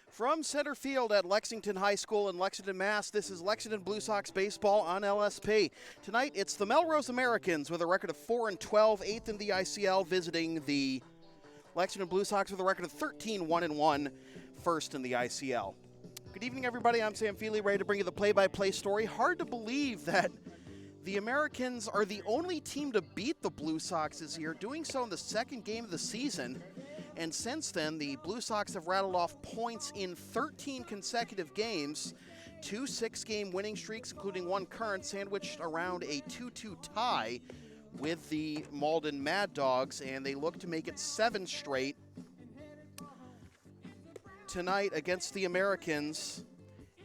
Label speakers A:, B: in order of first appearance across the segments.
A: From center field at Lexington High School in Lexington, Mass., this is Lexington Blue Sox baseball on LSP. Tonight, it's the Melrose Americans with a record of 4-12, 8th in the ICL, visiting the Lexington Blue Sox with a record of 13-1-1, first in the ICL. Good evening, everybody. I'm Sam Feely, ready to bring you the play-by-play story. Hard to believe that the Americans are the only team to beat the Blue Sox this year, doing so in the second game of the season. And since then, the Blue Sox have rattled off points in 13 consecutive games, 2 6-game winning streaks, including one current, sandwiched around a 2-2 tie with the Malden Mad Dogs, and they look to make it 7 straight tonight against the Americans.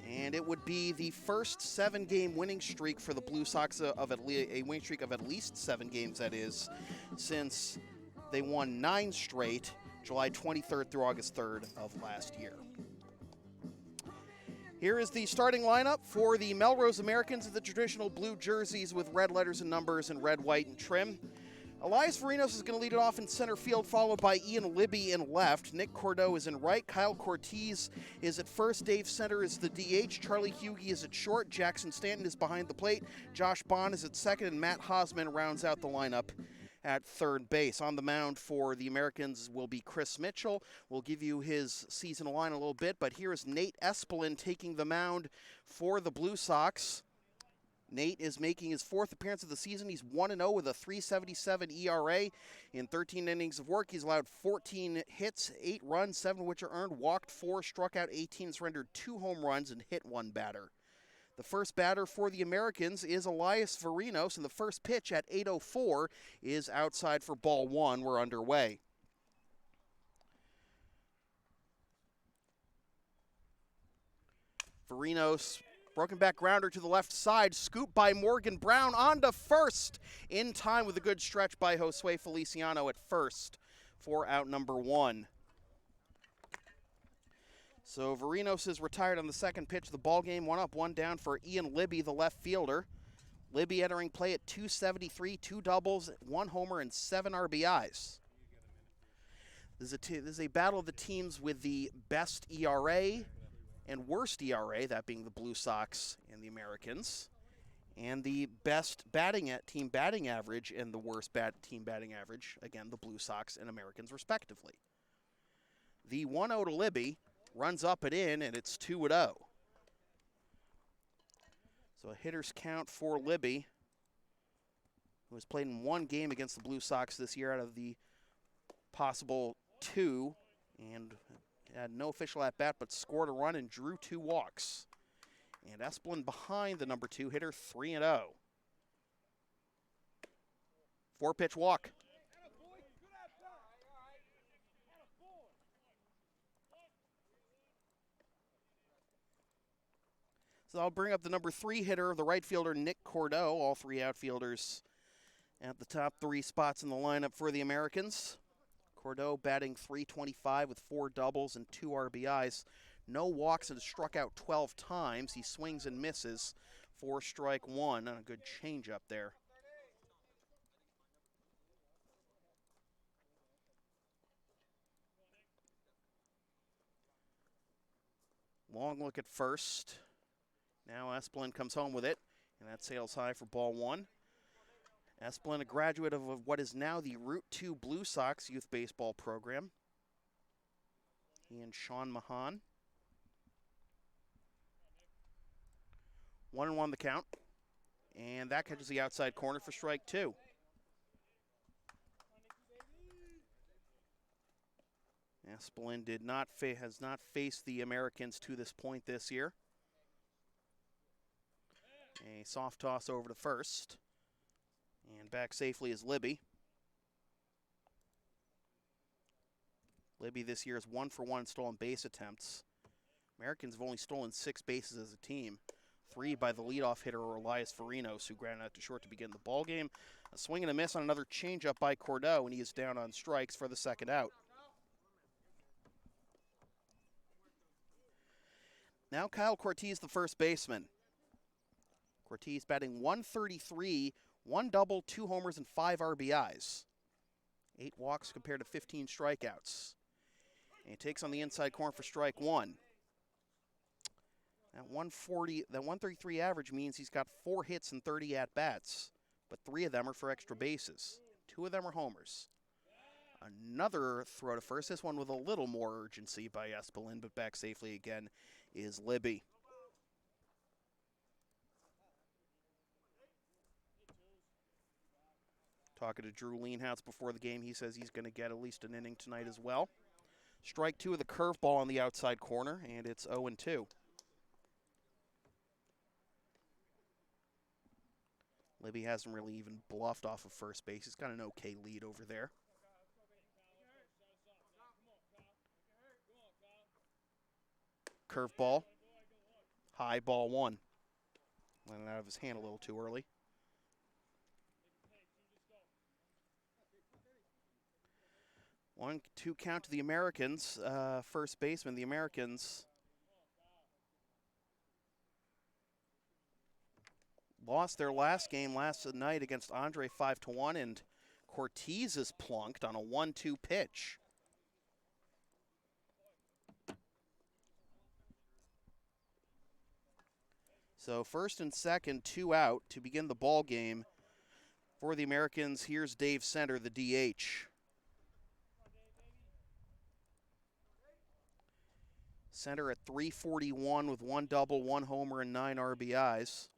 A: And it would be the first 7-game winning streak for the Blue Sox of a winning streak of at least 7 games, that is, since they won 9 straight, July 23rd through August 3rd of last year. Here is the starting lineup for the Melrose Americans in the traditional blue jerseys with red letters and numbers and red, white, and trim. Elias Varinos is going to lead it off in center field, followed by Ian Libby in left. Nick Cordeaux is in right. Kyle Cortez is at first. Dave Center is the DH. Charlie Hughey is at short. Jackson Stanton is behind the plate. Josh Bond is at second, and Matt Hosman rounds out the lineup at third base. On the mound for the Americans will be Chris Mitchell. We'll give you his season line a little bit, but here is Nate Espelin taking the mound for the Blue Sox. Nate is making his 4th appearance of the season. He's 1-0 with a 3.77 ERA. In 13 innings of work, he's allowed 14 hits, 8 runs, 7 of which are earned, walked 4, struck out 18, surrendered 2 home runs, and hit 1 batter. The first batter for the Americans is Elias Varinos, and the first pitch at 8:04 is outside for ball 1. We're underway. Varinos, broken back grounder to the left side, scooped by Morgan Brown onto first, in time with a good stretch by Josue Feliciano at first for out number 1. So Varinos is retired on the second pitch of the ballgame. 1 up, 1 down for Ian Libby, the left fielder. Libby entering play at 273, 2 doubles, 1 homer, and 7 RBIs. This is a battle of the teams with the best ERA and worst ERA, that being the Blue Sox and the Americans, and the best team batting average and the worst team batting average, again, the Blue Sox and Americans respectively. The 1-0 to Libby runs up and in, and it's 2-0. So a hitter's count for Libby, who has played in 1 game against the Blue Sox this year out of the possible 2, and had no official at-bat, but scored a run and drew 2 walks. And Espelin behind the number 2 hitter, 3-0. 4-pitch walk. So I'll bring up the number 3 hitter, the right fielder, Nick Cordeaux. All 3 outfielders at the top 3 spots in the lineup for the Americans. Cordeaux batting .325 with 4 doubles and 2 RBIs. No walks and struck out 12 times. He swings and misses for strike 1 on a good changeup there. Long look at first. Now Espelin comes home with it, and that sails high for ball 1. Espelin, a graduate of what is now the Route 2 Blue Sox youth baseball program. He and Sean Mahan. 1-1 the count, and that catches the outside corner for strike 2. Espelin has not faced the Americans to this point this year. A soft toss over to first. And back safely is Libby. Libby this year is 1 for 1 stolen base attempts. Americans have only stolen 6 bases as a team. 3 by the leadoff hitter, Elias Varinos, who grounded out to short to begin the ballgame. A swing and a miss on another changeup by Cordeaux, and he is down on strikes for the second out. Now Kyle Cortez, the first baseman. Cortez batting .133, 1 double, 2 homers, and 5 RBIs. 8 walks compared to 15 strikeouts. And he takes on the inside corner for strike one. That 133 average means he's got 4 hits and 30 at-bats, but 3 of them are for extra bases. 2 of them are homers. Another throw to first, this one with a little more urgency by Espelin, but back safely again is Libby. Talking to Drew Leanhouse before the game, he says he's going to get at least an inning tonight as well. Strike 2 of the curveball on the outside corner, and it's 0-2. Libby hasn't really even bluffed off of first base. He's got an okay lead over there. Curveball. High, ball 1. Let it out of his hand a little too early. 1-2 count to the Americans. First baseman, the Americans lost their last game last night against Andre 5-1, and Cortez is plunked on a 1-2 pitch. So first and second, 2 out to begin the ball game for the Americans. Here's Dave Center, the DH. Center at .341 with 1 double, 1 homer, and 9 RBIs.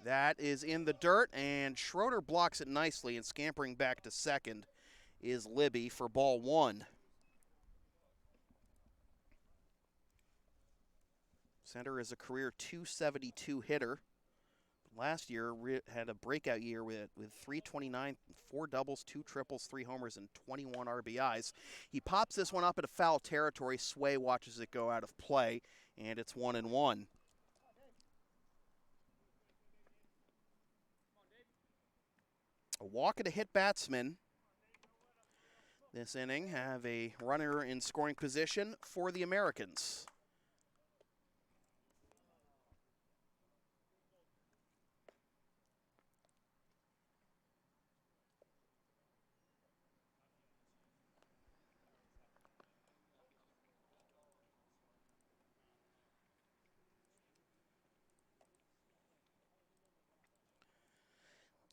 A: That is in the dirt, and Schroeder blocks it nicely, and scampering back to second is Libby for ball 1. Center is a career .272 hitter. Last year had a breakout year with .329, 4 doubles, 2 triples, 3 homers, and 21 RBIs. He pops this one up into foul territory. Sway watches it go out of play, and it's 1-1. A walk and a hit batsman. This inning have a runner in scoring position for the Americans.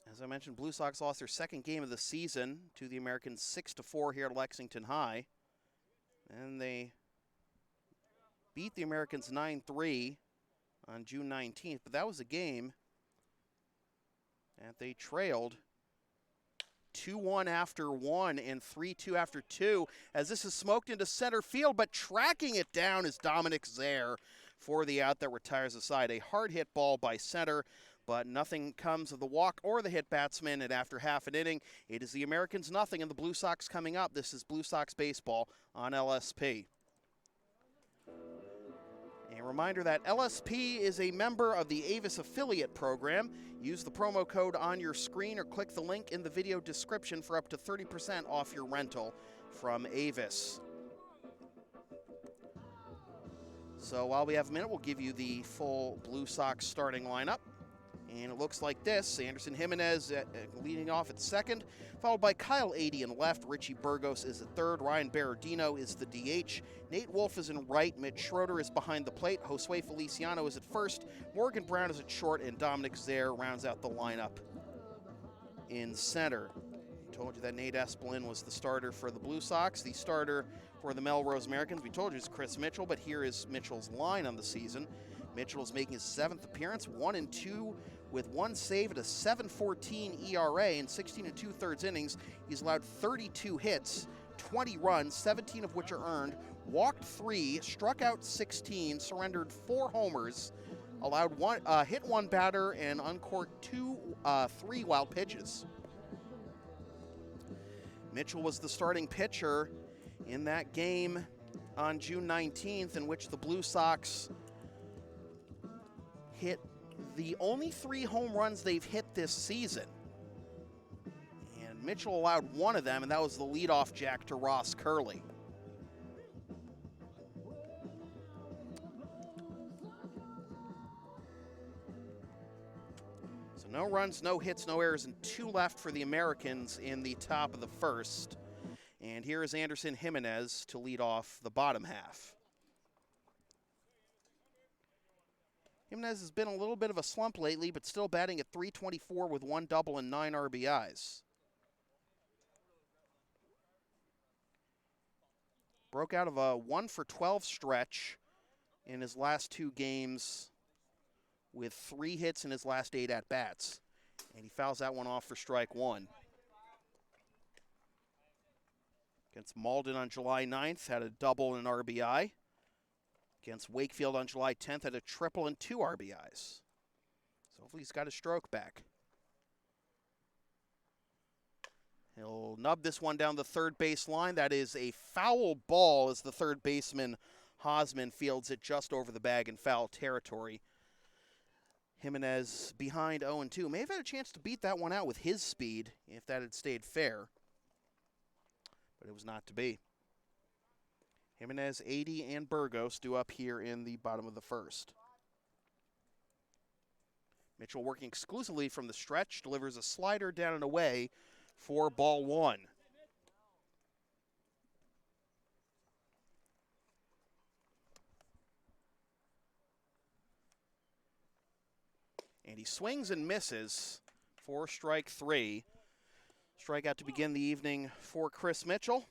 A: As I mentioned, Blue Sox lost their second game of the season to the Americans 6-4 here at Lexington High. And they beat the Americans 9-3 on June 19th. But that was a game that they trailed 2-1 after 1 and 3-2 after 2, as this is smoked into center field, but tracking it down is Dominic Zaire for the out that retires the side. A hard hit ball by center, but nothing comes of the walk or the hit batsman, and after half an inning, it is the Americans nothing and the Blue Sox coming up. This is Blue Sox baseball on LSP. A reminder that LSP is a member of the Avis affiliate program. Use the promo code on your screen or click the link in the video description for up to 30% off your rental from Avis. So while we have a minute, we'll give you the full Blue Sox starting lineup. And it looks like this: Anderson Jimenez leading off at second, followed by Kyle Adey in left. Richie Burgos is at third. Ryan Berardino is the DH. Nate Wolf is in right. Mitch Schroeder is behind the plate. Josue Feliciano is at first. Morgan Brown is at short. And Dominic Zaire rounds out the lineup in center. I told you that Nate Espelin was the starter for the Blue Sox. The starter for the Melrose Americans, we told you, is Chris Mitchell, but here is Mitchell's line on the season. Mitchell is making his 7th appearance, 1-2 with 1 save at a 7.14 ERA in 16 2/3 innings. He's allowed 32 hits, 20 runs, 17 of which are earned, walked 3, struck out 16, surrendered 4 homers, allowed hit 1 batter, and uncorked 3 wild pitches. Mitchell was the starting pitcher in that game on June 19th, in which the Blue Sox hit the only 3 home runs they've hit this season. And Mitchell allowed 1 of them, and that was the leadoff jack to Ross Curley. So So no runs, no hits, no errors, and 2 left for the Americans in the top of the first. And here is Anderson Jimenez to lead off the bottom half. Jimenez has been a little bit of a slump lately, but still batting at .324 with 1 double and 9 RBIs. Broke out of a 1-for-12 stretch in his last 2 games with 3 hits in his last 8 at-bats. And he fouls that one off for strike 1. Against Malden on July 9th, had a double and an RBI. Against Wakefield on July 10th, had a triple and 2 RBIs. So hopefully he's got his stroke back. He'll nub this one down the third base line. That is a foul ball as the third baseman Hosman fields it just over the bag in foul territory. Jimenez behind 0-2. May have had a chance to beat that one out with his speed if that had stayed fair. But it was not to be. Jimenez, 80, and Burgos due up here in the bottom of the first. Mitchell working exclusively from the stretch, delivers a slider down and away for ball 1. And he swings and misses for strike 3. Strikeout to begin the evening for Chris Mitchell.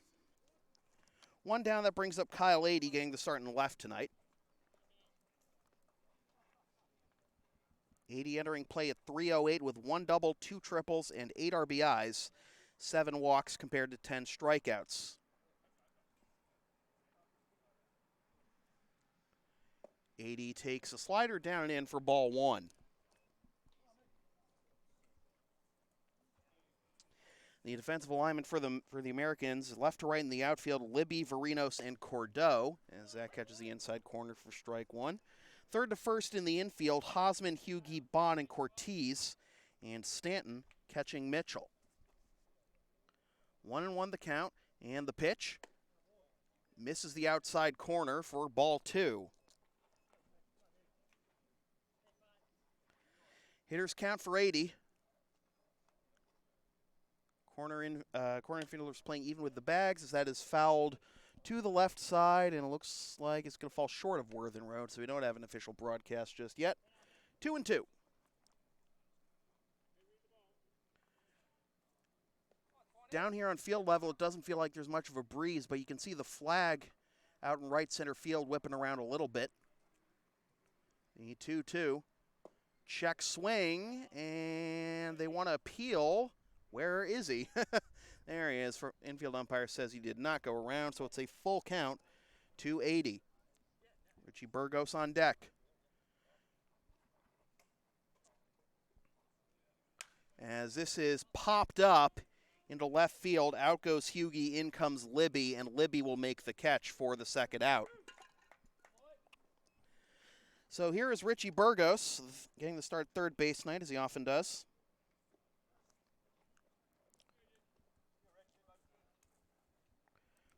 A: 1 down, that brings up Kyle 80, getting the start in left tonight. 80 entering play at .308 with 1 double, 2 triples, and 8 RBIs. 7 walks compared to 10 strikeouts. 80 takes a slider down and in for ball 1. The defensive alignment for the Americans, left to right in the outfield, Libby, Varinos, and Cordeaux, as that catches the inside corner for strike 1. Third to first in the infield, Hosman, Hughie, Bond, and Cortez, and Stanton catching Mitchell. 1-1 the count, and the pitch misses the outside corner for ball 2. Hitters count for 80. Corner infielders playing even with the bags as that is fouled to the left side, and it looks like it's going to fall short of Worthen Road, so we don't have an official broadcast just yet. 2-2. Down here on field level, it doesn't feel like there's much of a breeze, but you can see the flag out in right center field whipping around a little bit. The 2-2. Check swing, and they want to appeal. Where is he? There he is. Infield umpire says he did not go around, so it's a full count to 80. Richie Burgos on deck. As this is popped up into left field, out goes Hughie, in comes Libby, and Libby will make the catch for the second out. So here is Richie Burgos getting the start third base tonight, as he often does.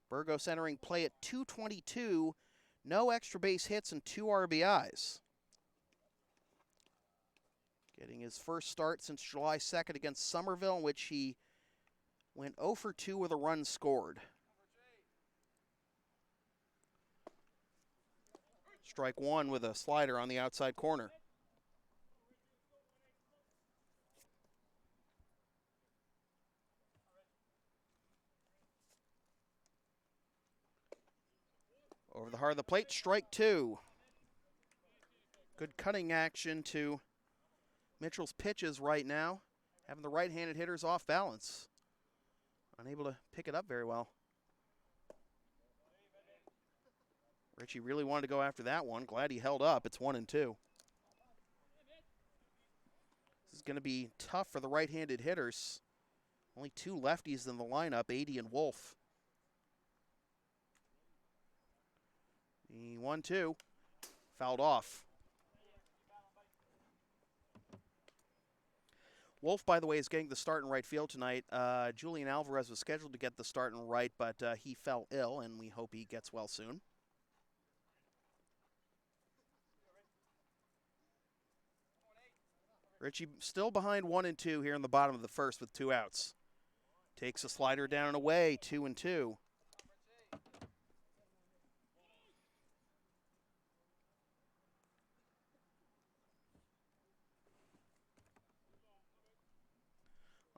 A: Burgos entering play at .222, no extra base hits and 2 RBIs. Getting his first start since July 2nd against Somerville, in which he went 0 for 2 with a run scored. Strike 1 with a slider on the outside corner. Over the heart of the plate, strike 2. Good cutting action to Mitchell's pitches right now. Having the right-handed hitters off balance. Unable to pick it up very well. Richie really wanted to go after that one. Glad he held up. It's 1-2. This is going to be tough for the right-handed hitters. Only 2 lefties in the lineup, 80 and Wolf. The 1-2, fouled off. Wolf, by the way, is getting the start in right field tonight. Julian Alvarez was scheduled to get the start in right, but he fell ill, and we hope he gets well soon. Richie still behind 1-2 here in the bottom of the first with 2 outs. Takes a slider down and away, 2-2.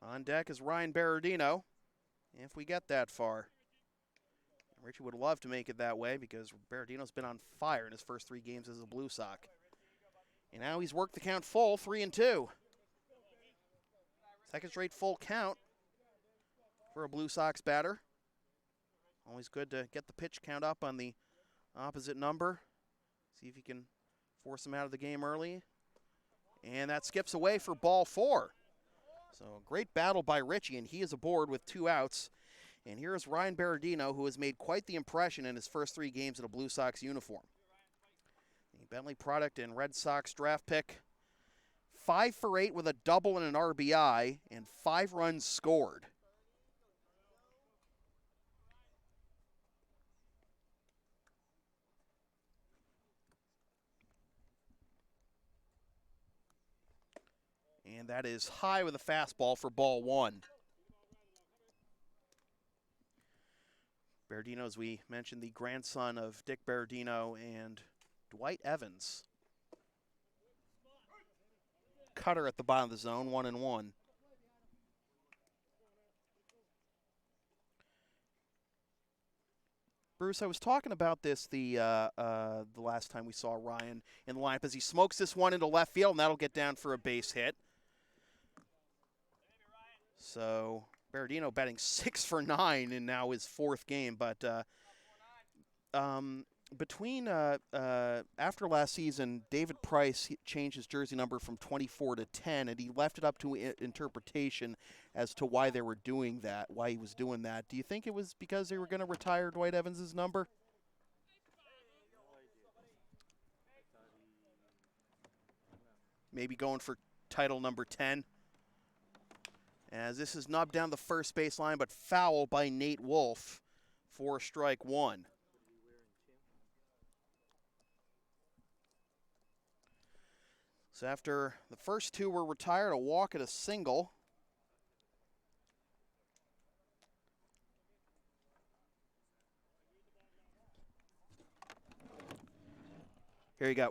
A: On deck is Ryan Berardino, if we get that far. Richie would love to make it that way because Berardino's been on fire in his first 3 games as a Blue Sox. And now he's worked the count full, 3-2. Second straight full count for a Blue Sox batter. Always good to get the pitch count up on the opposite number. See if you can force him out of the game early. And that skips away for ball 4. So a great battle by Richie, and he is aboard with 2 outs. And here is Ryan Berardino, who has made quite the impression in his first 3 games in a Blue Sox uniform. The Bentley product and Red Sox draft pick. 5 for 8 with a double and an RBI, and 5 runs scored. And that is high with a fastball for ball 1. Berardino, as we mentioned, the grandson of Dick Berardino and Dwight Evans. Cutter at the bottom of the zone, 1-1. Bruce, I was talking about this the last time we saw Ryan in the lineup as he smokes this one into left field, and that'll get down for a base hit. So Berardino batting 6 for 9 in now his 4th game, but between after last season, David Price changed his jersey number from 24 to 10, and he left it up to interpretation as to why they were doing that, why he was doing that. Do you think it was because they were going to retire Dwight Evans' number? Maybe going for title number 10. As this is knocked down the first base line, but foul by Nate Wolf for strike 1. So after the first 2 were retired, a walk and a single. Here you go.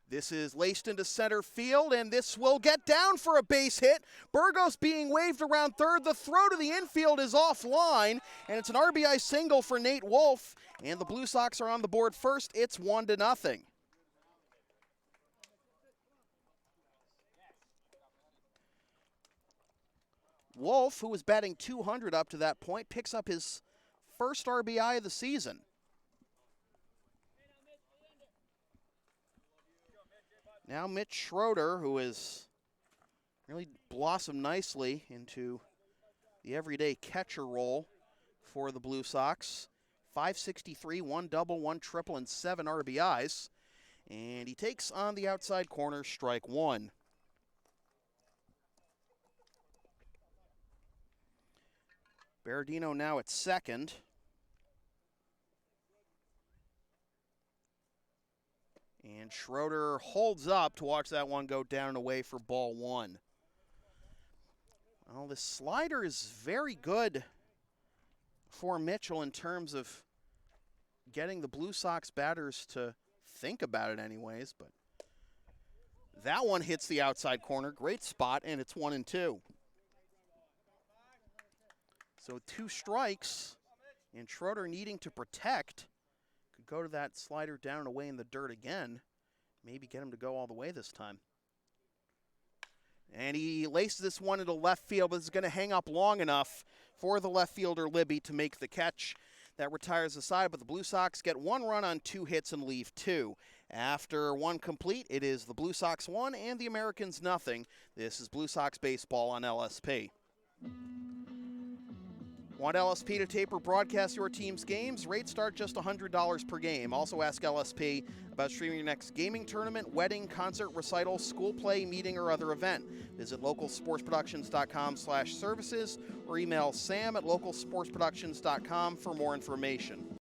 A: This is laced into center field, and this will get down for a base hit. Burgos being waved around third. The throw to the infield is offline, and it's an RBI single for Nate Wolf, and the Blue Sox are on the board first. It's 1-0. Wolf, who was batting .200 up to that point, picks up his first RBI of the season. Now Mitch Schroeder, who has really blossomed nicely into the everyday catcher role for the Blue Sox. 563, 1 double, 1 triple, and 7 RBIs. And he takes on the outside corner, strike 1. Berardino now at second. And Schroeder holds up to watch that one go down and away for ball 1. Well, the slider is very good for Mitchell in terms of getting the Blue Sox batters to think about it anyways, but that one hits the outside corner. Great spot, and it's 1-2. So 2 strikes, and Schroeder needing to protect. Could go to that slider down and away in the dirt again. Maybe get him to go all the way this time. And he laces this one into left field, but it's going to hang up long enough for the left fielder Libby to make the catch. That retires the side, but the Blue Sox get 1 run on 2 hits and leave 2. After 1 complete, it is the Blue Sox 1 and the Americans nothing. This is Blue Sox baseball on LSP. Want LSP to tape or broadcast your team's games? Rates start just $100 per game. Also ask LSP about streaming your next gaming tournament, wedding, concert, recital, school play, meeting, or other event. Visit localsportsproductions.com/services or email sam@localsportsproductions.com for more information.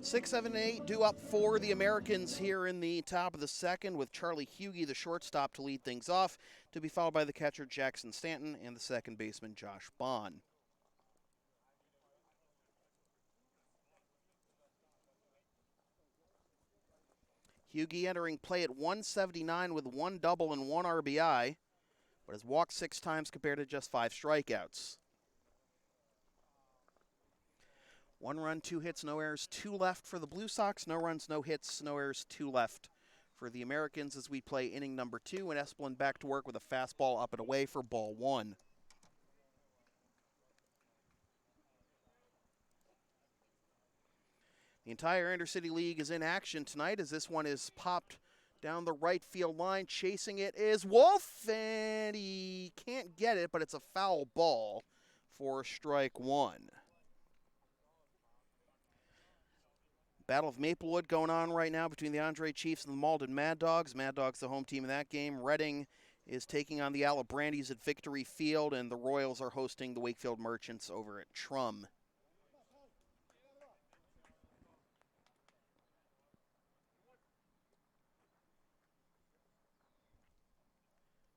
A: 6, 7, 8 due up for the Americans here in the top of the second, with Charlie Hughey, the shortstop, to lead things off, to be followed by the catcher Jackson Stanton and the second baseman Josh Bond. Hughey entering play at 179 with 1 double and 1 RBI, but has walked 6 times compared to just 5 strikeouts. 1 run, 2 hits, no errors, 2 left for the Blue Sox. No runs, no hits, no errors, 2 left for the Americans as we play inning number 2, and Esplin back to work with a fastball up and away for ball 1. The entire Intercity League is in action tonight as this one is popped down the right field line. Chasing it is Wolf, and he can't get it, but it's a foul ball for strike 1. Battle of Maplewood going on right now between the Andre Chiefs and the Malden Mad Dogs. Mad Dogs the home team in that game. Reading is taking on the Alabrandis at Victory Field, and the Royals are hosting the Wakefield Merchants over at Trum.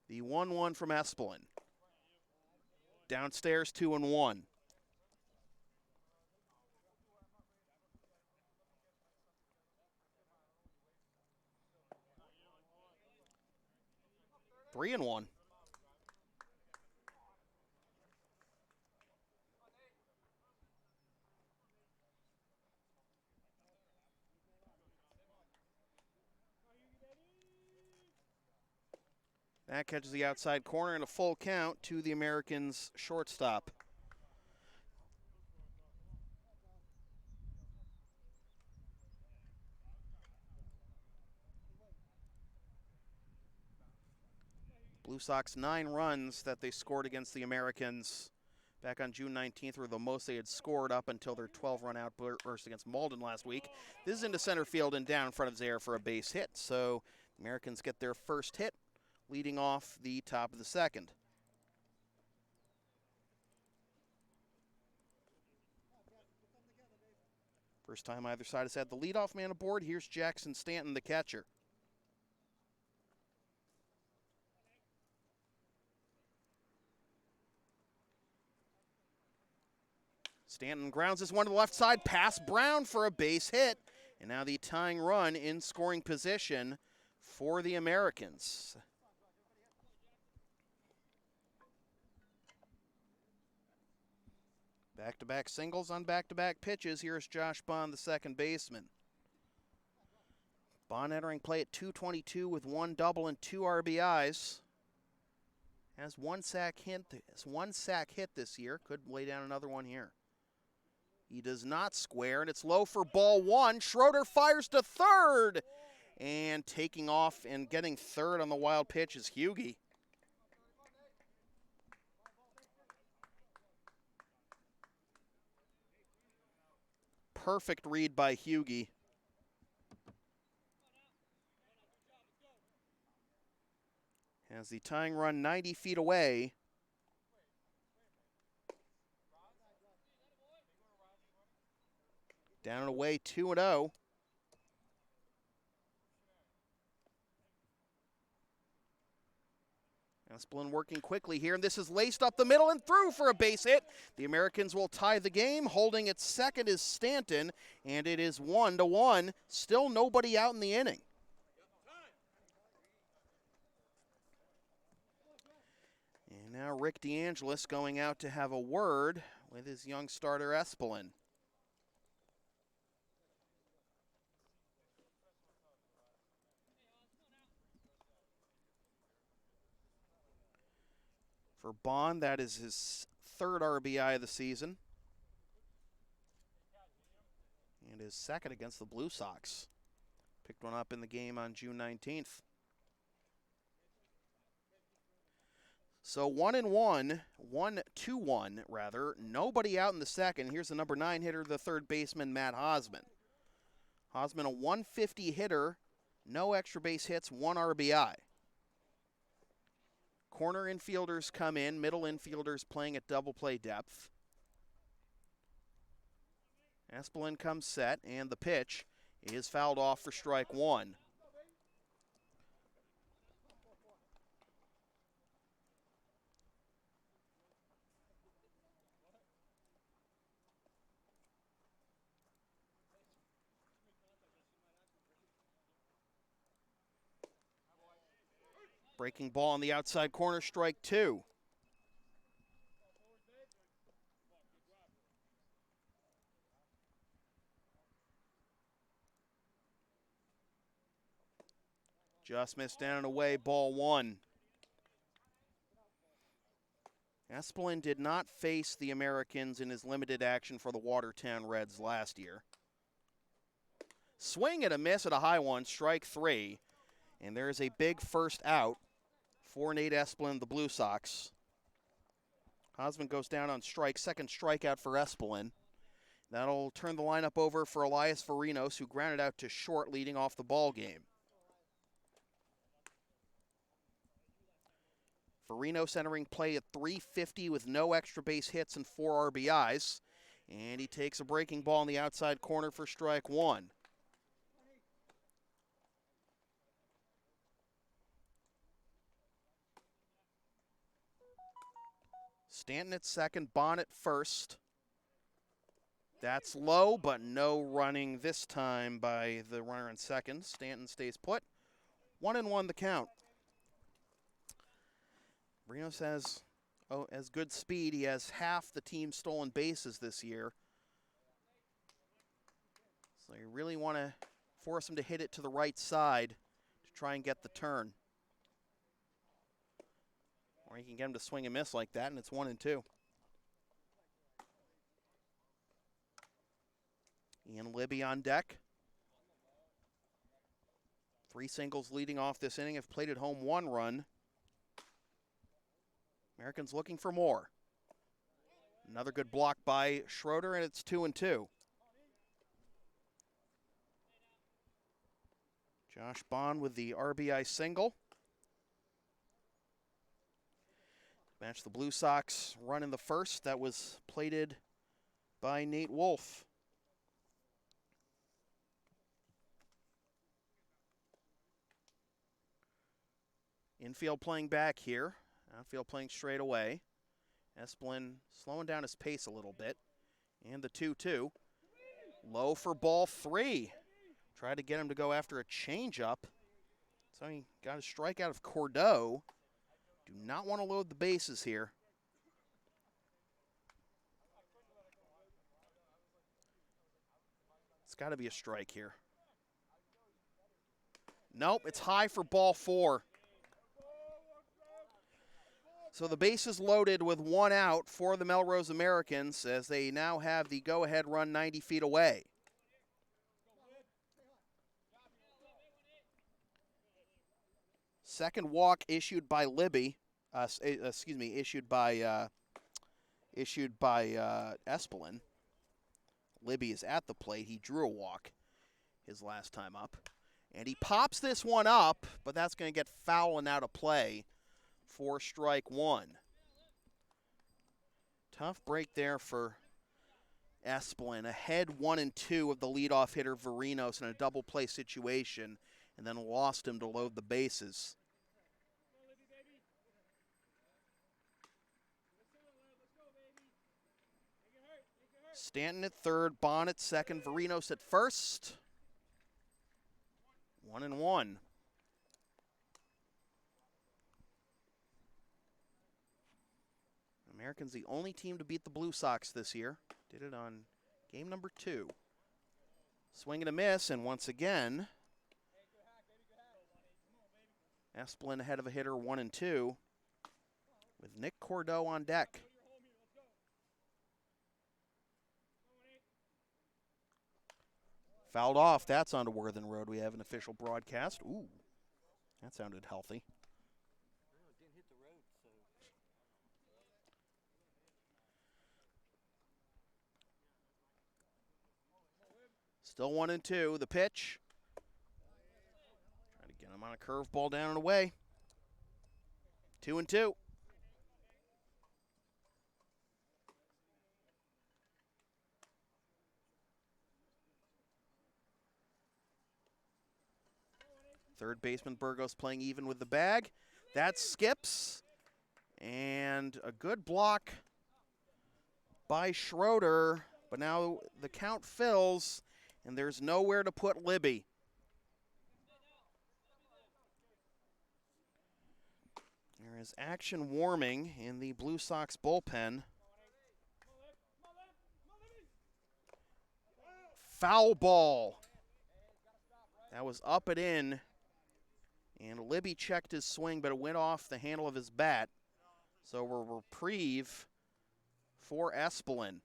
A: The 1-1 from Esplin. Downstairs 2-1. Three and 1. That catches the outside corner and a full count to the Americans' shortstop. Blue Sox 9 runs that they scored against the Americans back on June 19th were the most they had scored up until their 12-run outburst against Malden last week. This is into center field and down in front of Zaire for a base hit. So the Americans get their first hit, leading off the top of the second. First time either side has had the leadoff man aboard. Here's Jackson Stanton, the catcher. Stanton grounds this one to the left side, past Brown for a base hit. And now the tying run in scoring position for the Americans. Back-to-back singles on back-to-back pitches. Here's Josh Bond, the second baseman. Bond entering play at 222 with 1 double and 2 RBIs. Has one sack hit this year. Could lay down another one here. He does not square, and it's low for ball 1. Schroeder fires to third. And taking off and getting third on the wild pitch is Hughey. Perfect read by Hughey. Has the tying run 90 feet away. Down and away, 2-0. Esplin working quickly here, and this is laced up the middle and through for a base hit. The Americans will tie the game. Holding at second is Stanton, and it is 1-1. Still nobody out in the inning. And now Rick DeAngelis going out to have a word with his young starter Esplin. For Bond, that is his 3rd RBI of the season. And his 2nd against the Blue Sox. Picked one up in the game on June 19th. So 1-1, 1-2-1 rather. Nobody out in the second. Here's the number 9 hitter, the third baseman, Matt Hosman. Hosman, a 150 hitter, no extra base hits, 1 RBI. Corner infielders come in, middle infielders playing at double play depth. Espelin comes set, and the pitch is fouled off for strike one. Breaking ball on the outside corner, strike two. Just missed down and away, ball one. Espelin did not face the Americans in his limited action for the Watertown Reds last year. Swing and a miss at a high one, strike three. And there's a big first out for Nate Espelin, the Blue Sox. Hosman goes down on strike, second strikeout for Espelin. That'll turn the lineup over for Elias Varinos, who grounded out to short, leading off the ball game. Varinos entering play at .350 with no extra base hits and 4 RBIs. And he takes a breaking ball in the outside corner for strike one. Stanton at second, Bond at first. That's low, but no running this time by the runner in second. Stanton stays put. 1-1 the count. Varinos has good speed. He has half the team's stolen bases this year. So you really want to force him to hit it to the right side to try and get the turn. Or you can get him to swing and miss like that, and it's 1-2. Ian Libby on deck. 3 singles leading off this inning, have plated home 1 run. Americans looking for more. Another good block by Schroeder, and it's 2-2. Josh Bond with the RBI single. Match the Blue Sox run in the first. That was plated by Nate Wolf. Infield playing back here. Outfield playing straight away. Espelin slowing down his pace a little bit. And the 2-2. Low for ball 3. Tried to get him to go after a changeup. So he got a strikeout of Cordeaux. Do not want to load the bases here. It's got to be a strike here. Nope, it's high for ball 4. So the bases loaded with 1 out for the Melrose Americans as they now have the go-ahead run 90 feet away. Second walk issued by Libby. Issued by Espelin. Libby is at the plate. He drew a walk his last time up. And he pops this one up, but that's going to get foul and out of play for strike one. Tough break there for Espelin. Ahead 1-2 of the leadoff hitter Varinos in a double play situation, and then lost him to load the bases. Stanton at third, Bond at second, Varinos at first. 1-1. Americans the only team to beat the Blue Sox this year. Did it on game number 2. Swing and a miss, and once again, Espelin ahead of a hitter 1-2 with Nick Cordeaux on deck. Fouled off. That's onto Worthen Road. We have an official broadcast. Ooh, that sounded healthy. Still 1-2. The pitch. Trying to get him on a curveball down and away. 2-2. Third baseman Burgos playing even with the bag. That skips. And a good block by Schroeder. But now the count fills, and there's nowhere to put Libby. There is action warming in the Blue Sox bullpen. Foul ball. That was up and in. And Libby checked his swing, but it went off the handle of his bat. So a reprieve for Espelin.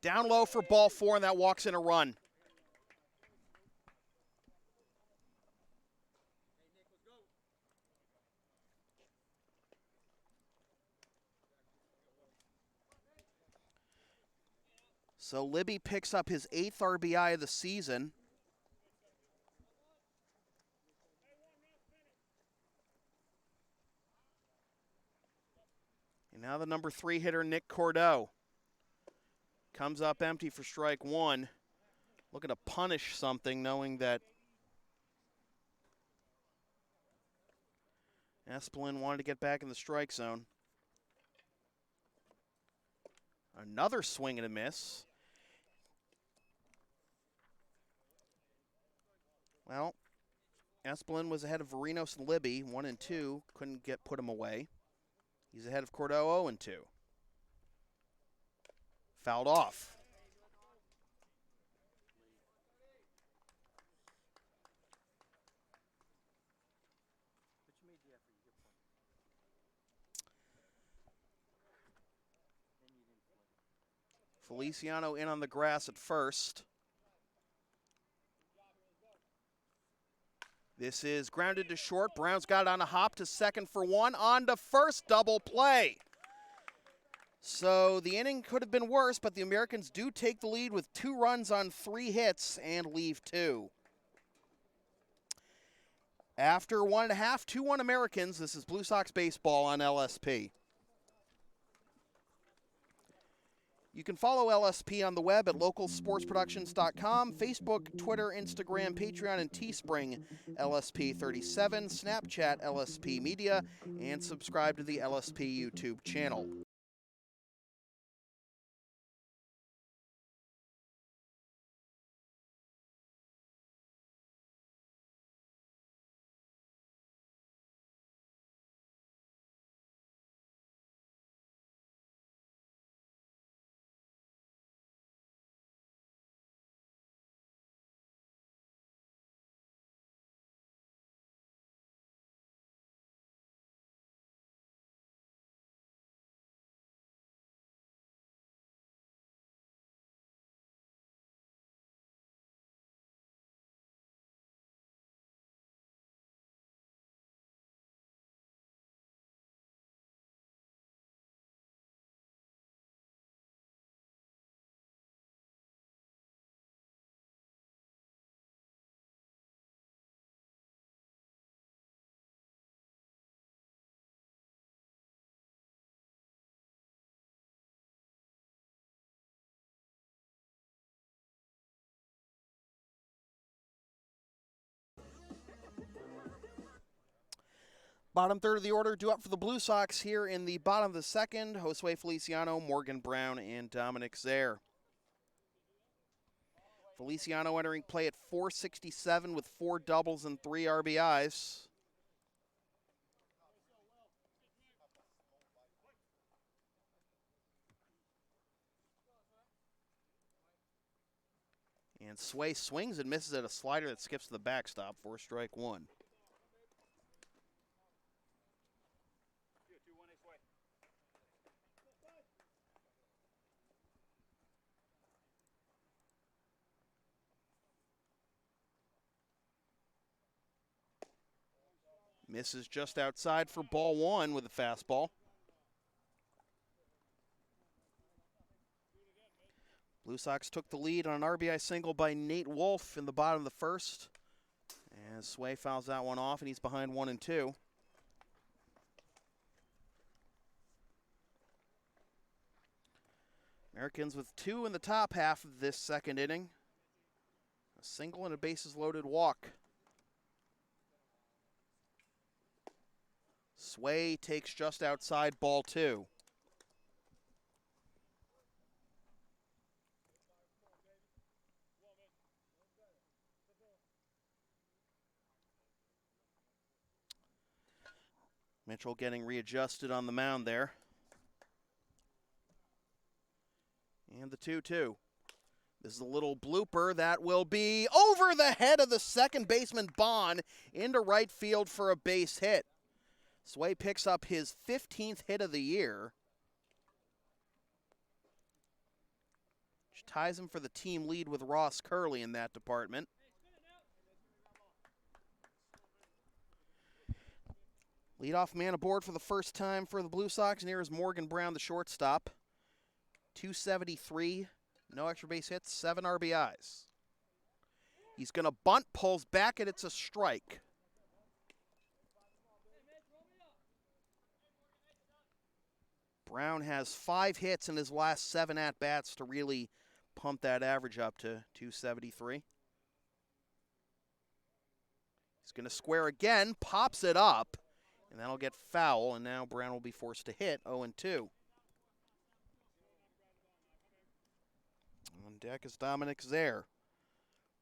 A: Down low for ball 4, and that walks in a run. So Libby picks up his 8th RBI of the season. And now the number 3 hitter, Nick Cordeaux, comes up empty for strike 1. Looking to punish something, knowing that Espelin wanted to get back in the strike zone. Another swing and a miss. Well, Espelin was ahead of Varinos and Libby, 1 and 2. Couldn't put him away. He's ahead of Cordeaux, 0 and 2. Fouled off. Feliciano in on the grass at first. This is grounded to short. Brown's got it on a hop to second for 1. On to first, double play. So the inning could have been worse, but the Americans do take the lead with 2 runs on 3 hits and leave 2. After 1.5, 2-1 Americans. This is Blue Sox baseball on LSP. You can follow LSP on the web at localsportsproductions.com, Facebook, Twitter, Instagram, Patreon, and Teespring LSP37, Snapchat LSP Media, and subscribe to the LSP YouTube channel. Bottom third of the order due up for the Blue Sox here in the bottom of the second. Josue Feliciano, Morgan Brown, and Dominic Zaire. Feliciano entering play at .467 with 4 doubles and 3 RBIs. And Sway swings and misses at a slider that skips to the backstop for strike 1. Misses just outside for ball 1 with a fastball. Blue Sox took the lead on an RBI single by Nate Wolf in the bottom of the first. As Sway fouls that one off, and he's behind 1 and 2. Americans with 2 in the top half of this second inning. A single and a bases-loaded walk. Sway takes just outside, ball 2. Mitchell getting readjusted on the mound there. And the 2-2. This is a little blooper that will be over the head of the second baseman Bond into right field for a base hit. Sway picks up his 15th hit of the year, which ties him for the team lead with Ross Curley in that department. Leadoff man aboard for the first time for the Blue Sox, and here is Morgan Brown, the shortstop. 273, no extra base hits, 7 RBIs. He's going to bunt, pulls back, and it's a strike. Brown has 5 hits in his last 7 at-bats to really pump that average up to 273. He's going to square again, pops it up, and that'll get foul, and now Brown will be forced to hit 0-2. On deck is Dominic Zaire.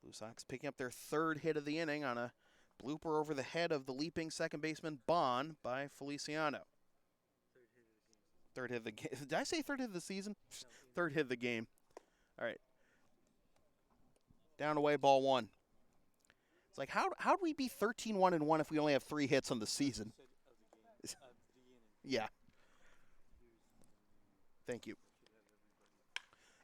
A: Blue Sox picking up their 3rd hit of the inning on a blooper over the head of the leaping second baseman Bond by Feliciano. 3rd hit of the game. Did I say 3rd hit of the season? 3rd hit of the game. All right. Down away, ball 1. It's like, how do we be 13-1-1 if we only have 3 hits on the season? Yeah. Thank you.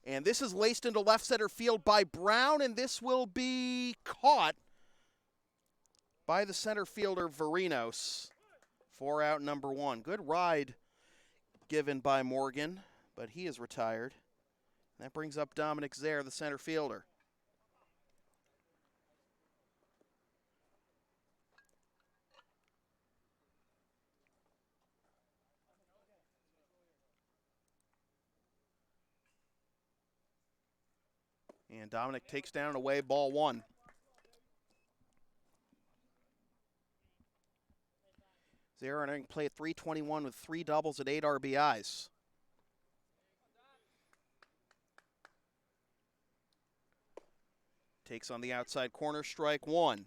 A: And this is laced into left center field by Brown, and this will be caught by the center fielder Varinos for out number 1. Good ride given by Morgan, but he is retired. That brings up Dominic Zaire, the center fielder. And Dominic takes down away, ball 1. Zaire entering play at .321 with 3 doubles and 8 RBIs. Takes on the outside corner, strike 1.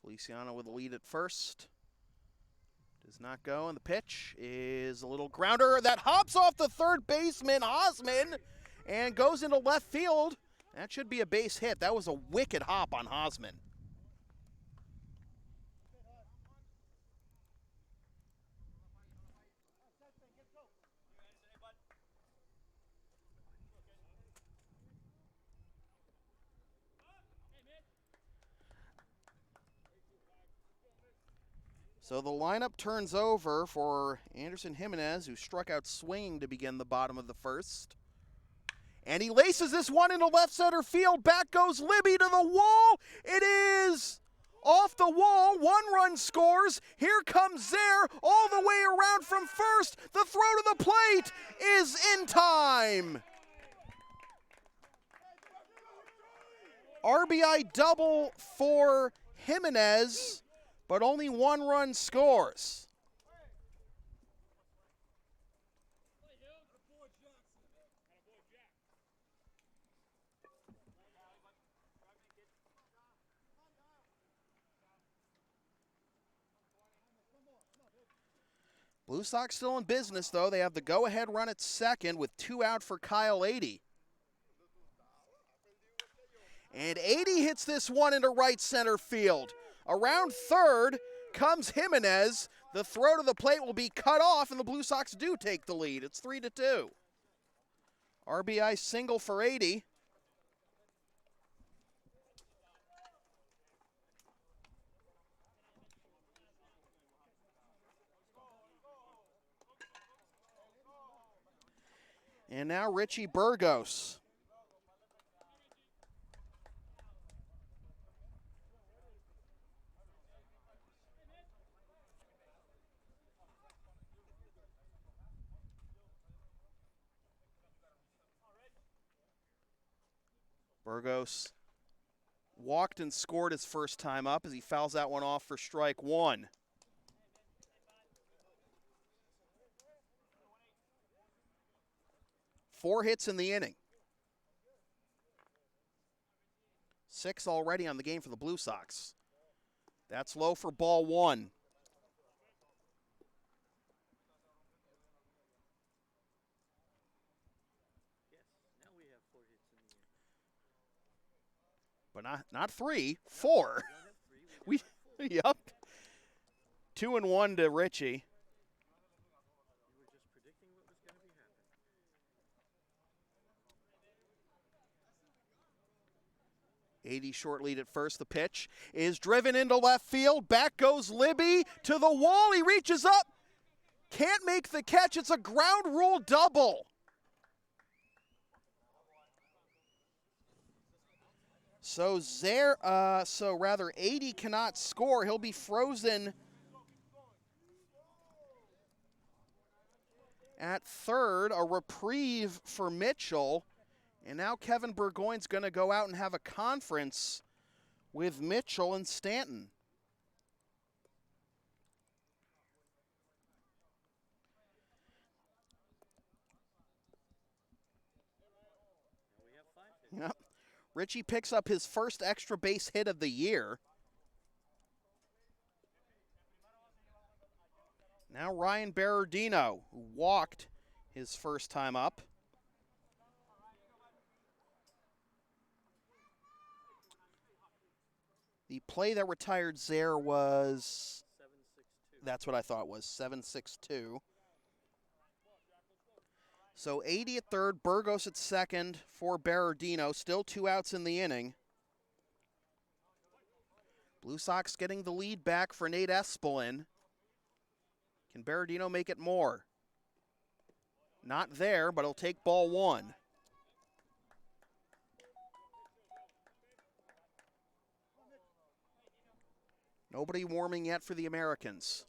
A: Feliciano with the lead at first. Does not go, and the pitch is a little grounder that hops off the third baseman, Hosman, and goes into left field. That should be a base hit. That was a wicked hop on Hosman. So the lineup turns over for Anderson Jimenez, who struck out swinging to begin the bottom of the first. And he laces this one into left center field. Back goes Libby to the wall. It is off the wall. 1 run scores. Here comes Zaire all the way around from first. The throw to the plate is in time. RBI double for Jimenez, but only 1 run scores. Blue Sox still in business, though. They have the go-ahead run at second with 2 out for Kyle 80. And 80 hits this one into right center field. Around third comes Jimenez. The throw to the plate will be cut off, and the Blue Sox do take the lead. It's 3-2. RBI single for 80. And now Richie Burgos. Burgos walked and scored his first time up as he fouls that one off for strike one. Four hits in the inning. 6 already on the game for the Blue Sox. That's low for ball one. But not 3, 4. Yep. 2-1 to Richie. '80 short lead at first. The pitch is driven into left field. Back goes Libby to the wall. He reaches up. Can't make the catch. It's a ground rule double. So rather 80 cannot score. He'll be frozen at third. A reprieve for Mitchell. And now Kevin Burgoyne's going to go out and have a conference with Mitchell and Stanton. Yep. Richie picks up his first extra base hit of the year. Now Ryan Berardino, who walked his first time up. The play that retired Zaire was, that's what I thought was, 7-6-2. So 80 at third, Burgos at second for Berardino. Still 2 outs in the inning. Blue Sox getting the lead back for Nate Espelin. Can Berardino make it more? Not there, but he'll take ball one. Nobody warming yet for the Americans.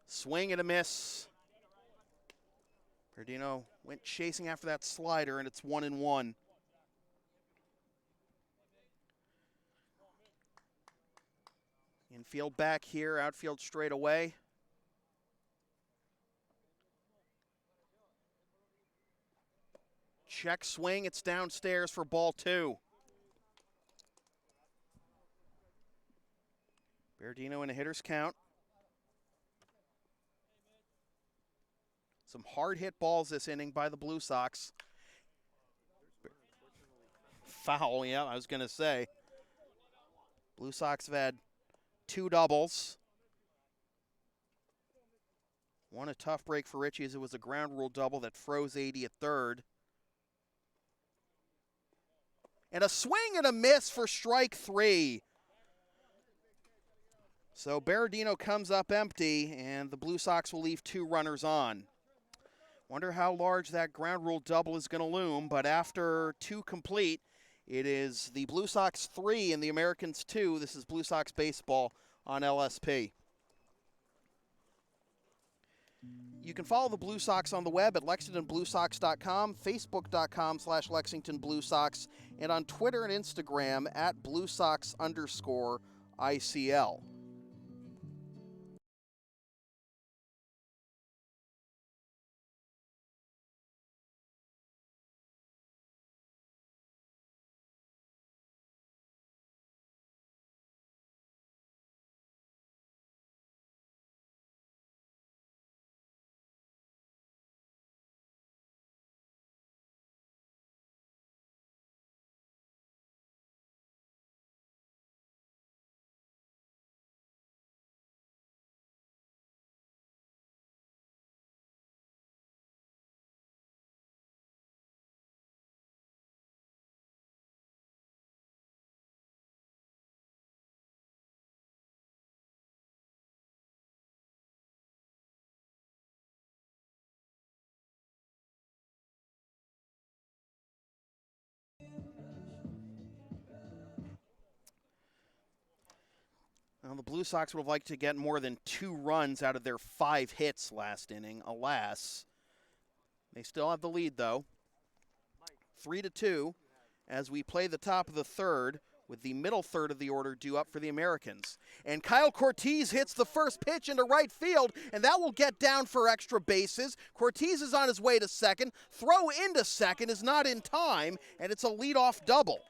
A: Swing and a miss. Berardino went chasing after that slider, and it's 1-1. Infield back here, outfield straight away. Check swing, it's downstairs for ball two. Berardino in a hitter's count. Some hard hit balls this inning by the Blue Sox. Foul, yeah, I was going to say. Blue Sox have had 2 doubles. One a tough break for Richie as it was a ground rule double that froze 80 at third. And a swing and a miss for strike 3. So Berardino comes up empty, and the Blue Sox will leave 2 runners on. Wonder how large that ground rule double is going to loom, but after 2 complete, it is the Blue Sox 3 and the Americans 2. This is Blue Sox baseball on LSP. You can follow the Blue Sox on the web at LexingtonBlueSox.com, Facebook.com/LexingtonBlueSox, and on Twitter and Instagram at BlueSox_ICL. Well, the Blue Sox would have liked to get more than 2 runs out of their 5 hits last inning. Alas, they still have the lead, though. 3-2 as we play the top of the third with the middle third of the order due up for the Americans. And Kyle Cortez hits the first pitch into right field, and that will get down for extra bases. Cortez is on his way to second. Throw into second is not in time, and it's a leadoff double.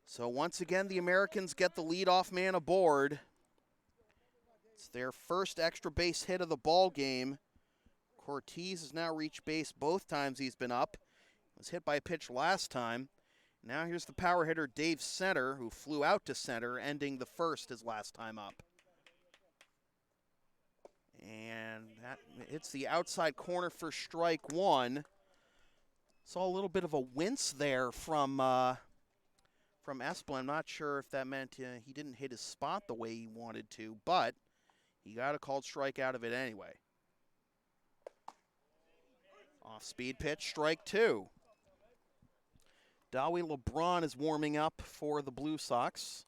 A: So once again, the Americans get the leadoff man aboard. It's their first extra base hit of the ball game. Cortez has now reached base both times he's been up. Was hit by a pitch last time. Now here's the power hitter Dave Center, who flew out to center, ending the first his last time up. And that hits the outside corner for strike one. Saw a little bit of a wince there from Esplin. I'm not sure if that meant he didn't hit his spot the way he wanted to, but he got a called strike out of it anyway. Off-speed pitch, strike two. Dowie LeBron is warming up for the Blue Sox.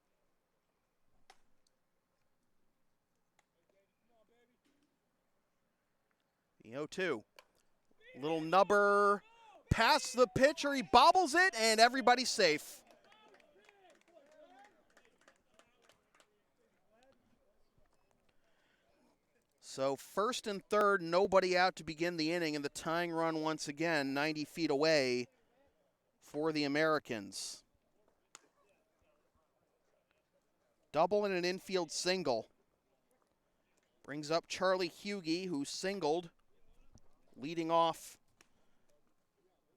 A: The 0-2. Little nubber past the pitcher. He bobbles it, and everybody's safe. So first and third, nobody out to begin the inning, and the tying run once again 90 feet away for the Americans. Double and an infield single. Brings up Charlie Hughey, who singled, leading off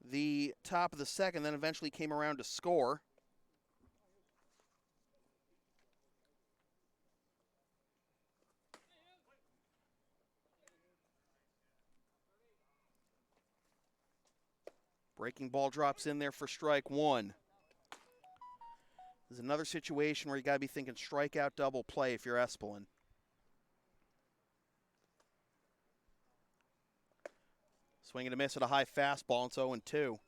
A: the top of the second, then eventually came around to score. Breaking ball drops in there for strike one. There's another situation where you got to be thinking strikeout double play if you're Esplin. Swing and a miss at a high fastball, and it's 0-2.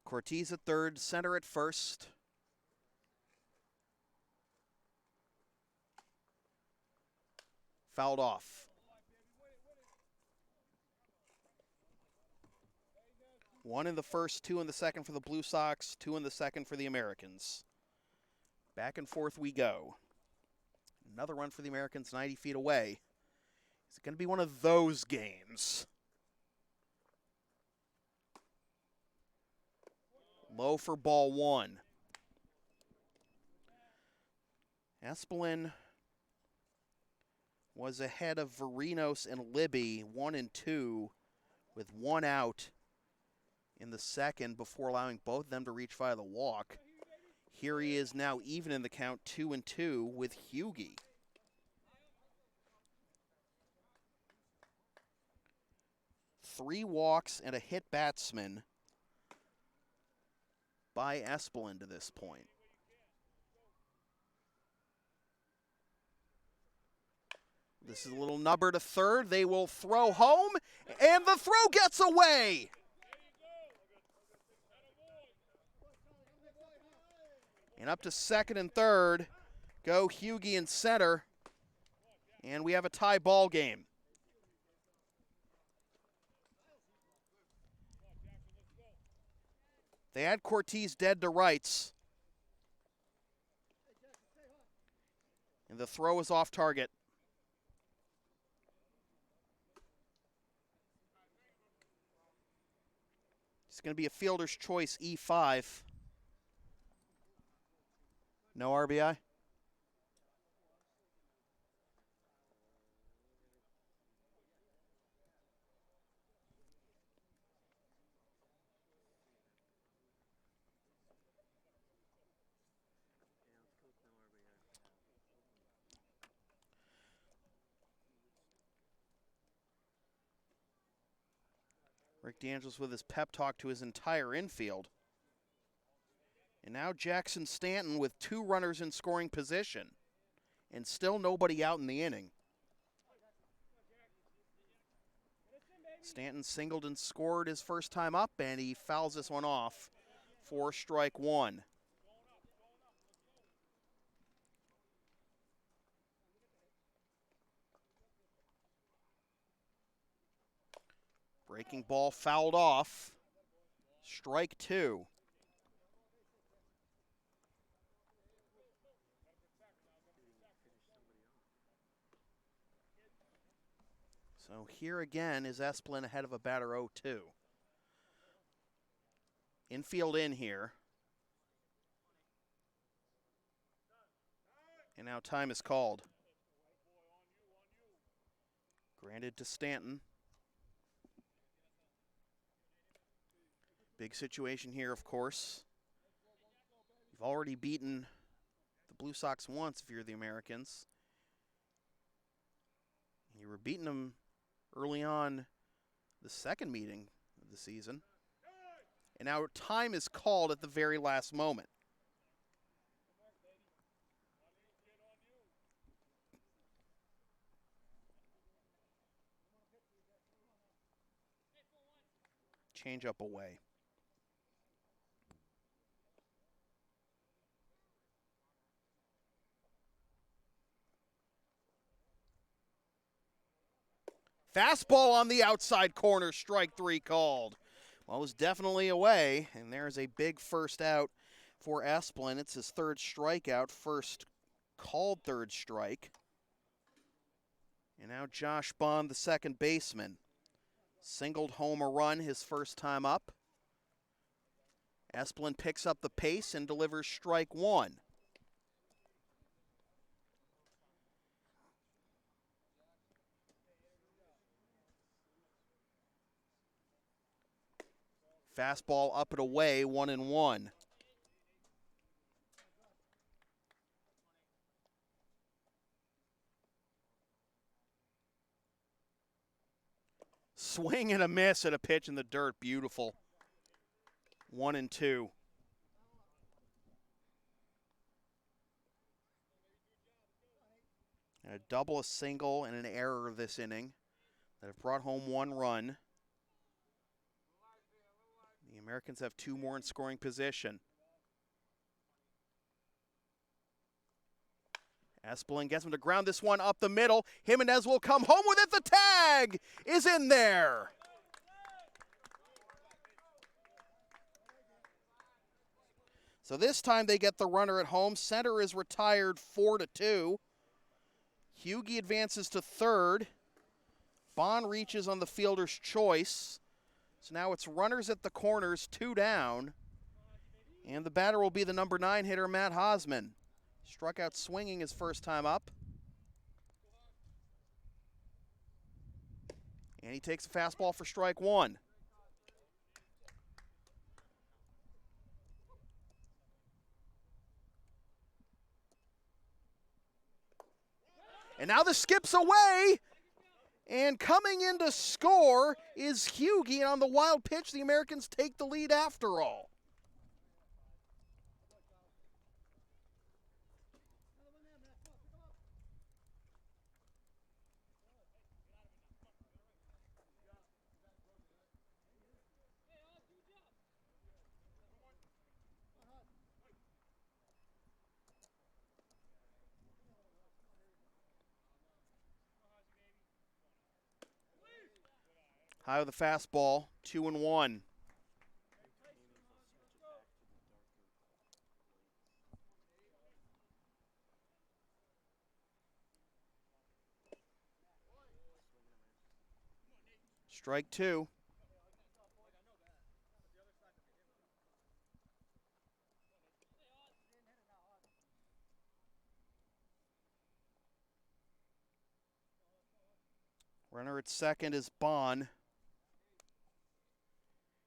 A: Cortez at third, Center at first. Fouled off. One in the first, 2 in the second for the Blue Sox, 2 in the second for the Americans. Back and forth we go. Another run for the Americans 90 feet away. Is it going to be one of those games? Low for ball one. Esplin was ahead of Varinos and Libby, 1-2, with 1 out in the second before allowing both of them to reach via the walk. Here he is now even in the count, 2-2 with Hughey. Three walks and a hit batsman by Esplin to this point. This is a little nubber to third. They will throw home, and the throw gets away. And up to second and third go Hughey and Center, and we have a tie ball game. They had Cortez dead to rights. And the throw is off target. It's going to be a fielder's choice, E5. No RBI? Rick DeAngelis with his pep talk to his entire infield. And now Jackson Stanton with 2 runners in scoring position. And still nobody out in the inning. Stanton singled and scored his first time up, and he fouls this one off for strike 1. Breaking ball fouled off. Strike 2. So here again is Esplin ahead of a batter 0-2. Infield in here. And now time is called. Granted to Stanton. Big situation here, of course. You've already beaten the Blue Sox once if you're the Americans. You were beating them early on the second meeting of the season. And now time is called at the very last moment. Change up away. Fastball on the outside corner, strike 3 called. Well, it was definitely away, and there's a big first out for Esplin. It's his 3rd strikeout, first called 3rd strike. And now Josh Bond, the second baseman, singled home a run his first time up. Esplin picks up the pace and delivers strike 1. Fastball up and away, 1-1. Swing and a miss at a pitch in the dirt, beautiful. 1-2. A double, a single, and an error this inning that have brought home 1 run. The Americans have 2 more in scoring position. Esplin gets him to ground this one up the middle. Jimenez will come home with it. The tag is in there. So this time they get the runner at home. Center is retired 4-2. Hughie advances to 3rd. Bond reaches on the fielder's choice. So now it's runners at the corners, 2 down. And the batter will be the number 9 hitter, Matt Hosman. Struck out swinging his first time up. And he takes a fastball for strike 1. And now the skip's away. And coming in to score is Hughie. And on the wild pitch, the Americans take the lead after all. High with the fastball, 2-1. Strike 2. Runner at second is Bond.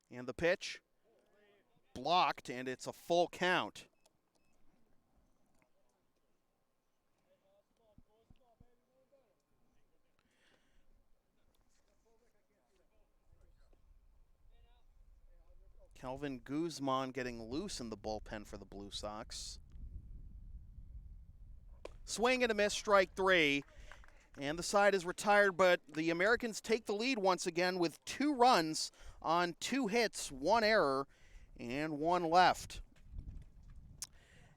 A: And the pitch blocked, and it's a full count. Kelvin Guzman getting loose in the bullpen for the Blue Sox. Swing and a miss, strike 3. And the side is retired, but the Americans take the lead once again with 2 runs on 2 hits, 1 error, and 1 left.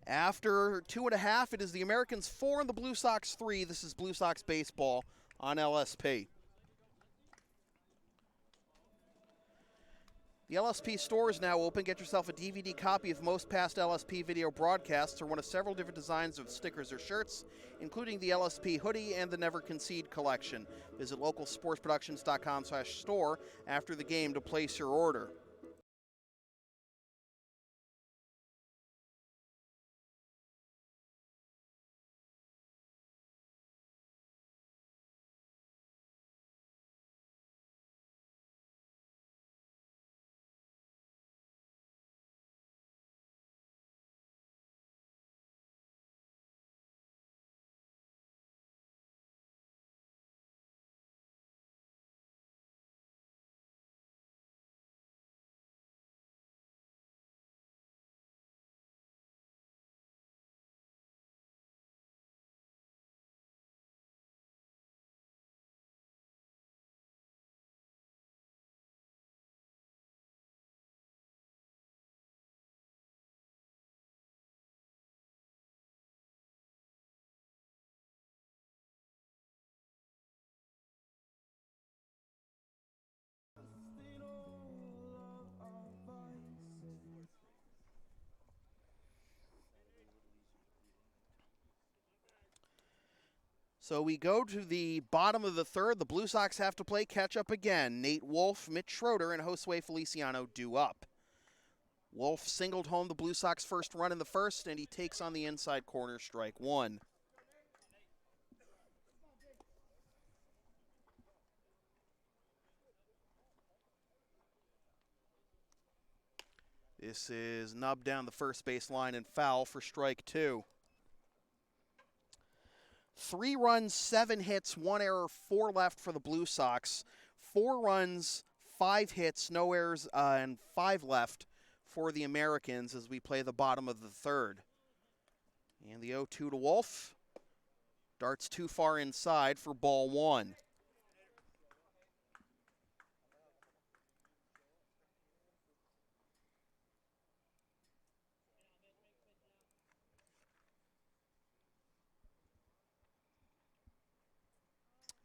A: After 2.5, it is the Americans 4 and the Blue Sox 3. This is Blue Sox baseball on LSP. The LSP store is now open. Get yourself a DVD copy of most past LSP video broadcasts or one of several different designs of stickers or shirts, including the LSP hoodie and the Never Concede Collection. Visit localsportsproductions.com/store after the game to place your order. So we go to the bottom of the third. The Blue Sox have to play catch-up again. Nate Wolf, Mitch Schroeder, and Josue Feliciano due up. Wolf singled home the Blue Sox first run in the first, and he takes on the inside corner, strike 1. This is nubbed down the first base line and foul for strike 2. 3 runs, 7 hits, 1 error, 4 left for the Blue Sox. 4 runs, 5 hits, no errors, and 5 left for the Americans as we play the bottom of the third. And the 0-2 to Wolf. Darts too far inside for ball 1.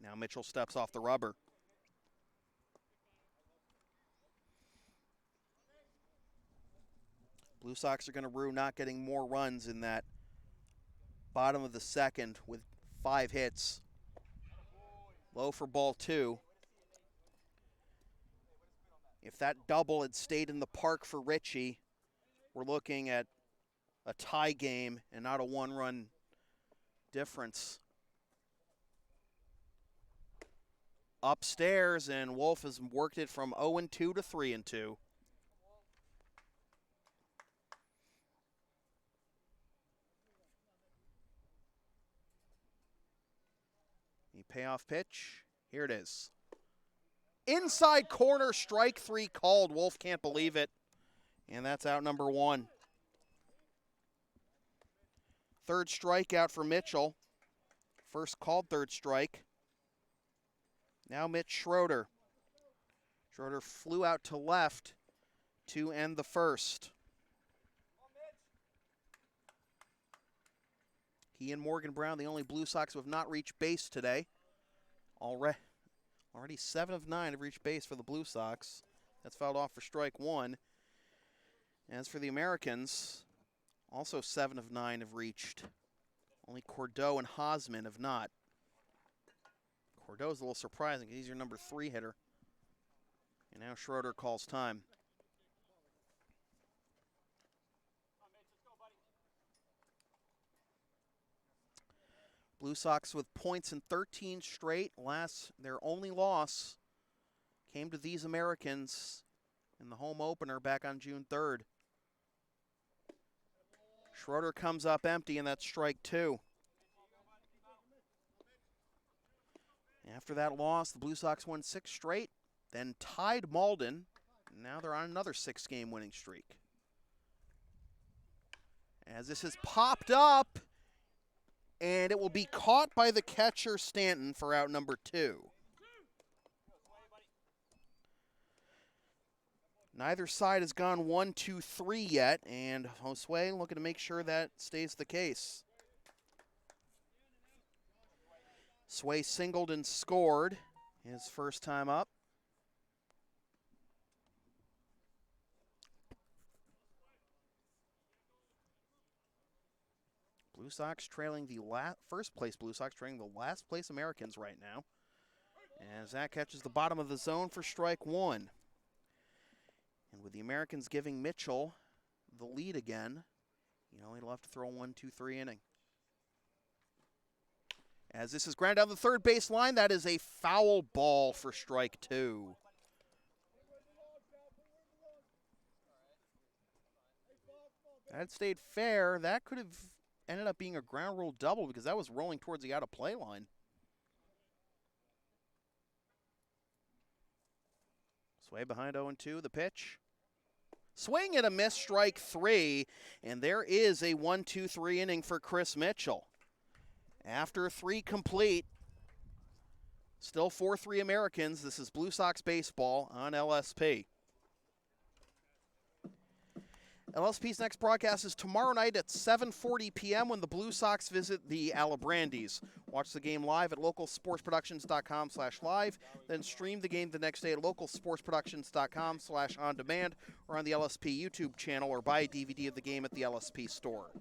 A: Now Mitchell steps off the rubber. Blue Sox are going to rue not getting more runs in that bottom of the second with 5 hits. Low for ball 2. If that double had stayed in the park for Richie, we're looking at a tie game and not a 1-run difference. Upstairs, and Wolf has worked it from 0-2 to 3-2. The payoff pitch, here it is. Inside corner, strike 3 called. Wolf can't believe it. And that's out number 1. Third strikeout for Mitchell. First called third strike. Now Mitch Schroeder. Schroeder flew out to left to end the first. He and Morgan Brown, the only Blue Sox who have not reached base today. Already 7 of 9 have reached base for the Blue Sox. That's fouled off for strike 1. As for the Americans, also 7 of 9 have reached. Only Cordeaux and Hosman have not. Cordeaux's a little surprising. He's your number 3 hitter. And now Schroeder calls time. Blue Sox with points in 13 straight. Their only loss came to these Americans in the home opener back on June 3rd. Schroeder comes up empty, and that's strike 2. After that loss, the Blue Sox won 6 straight, then tied Malden, Now they're on another 6-game winning streak. As this has popped up, and it will be caught by the catcher, Stanton, for out number 2. Neither side has gone 1, 2, 3 yet, and Josue looking to make sure that stays the case. Sway singled and scored his first time up. Blue Sox trailing the first place Blue Sox trailing the last place Americans right now. As that catches the bottom of the zone for strike 1. And with the Americans giving Mitchell the lead again, he'll have to throw 1, 2, 3 inning. As this is ground down the third base line, that is a foul ball for strike 2. That stayed fair. That could have ended up being a ground rule double because that was rolling towards the out-of-play line. Sway behind 0-2, the pitch. Swing and a miss, strike 3, and there is a 1, 2, 3 inning for Chris Mitchell. After 3 complete, still 4-3 Americans. This is Blue Sox baseball on LSP. LSP's next broadcast is tomorrow night at 7:40 p.m. when the Blue Sox visit the Alabrandis. Watch the game live at localsportsproductions.com/live, then stream the game the next day at localsportsproductions.com/on-demand or on the LSP YouTube channel, or buy a DVD of the game at the LSP store.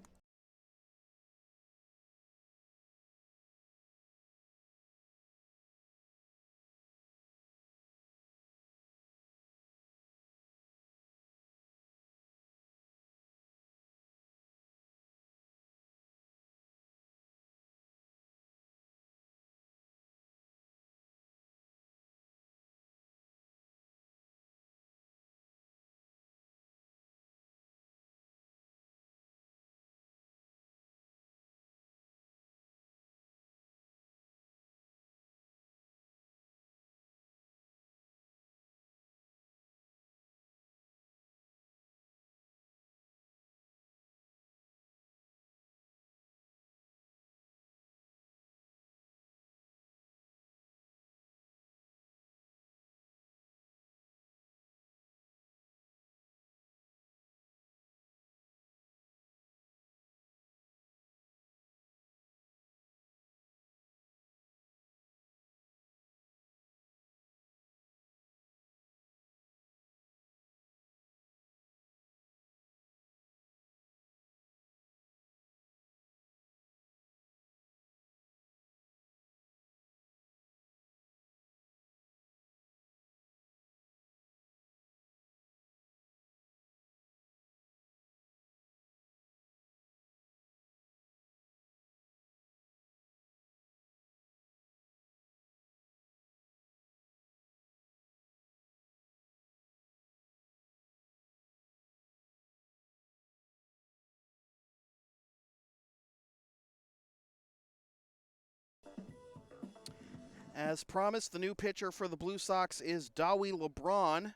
A: As promised, the new pitcher for the Blue Sox is Dawi LeBron.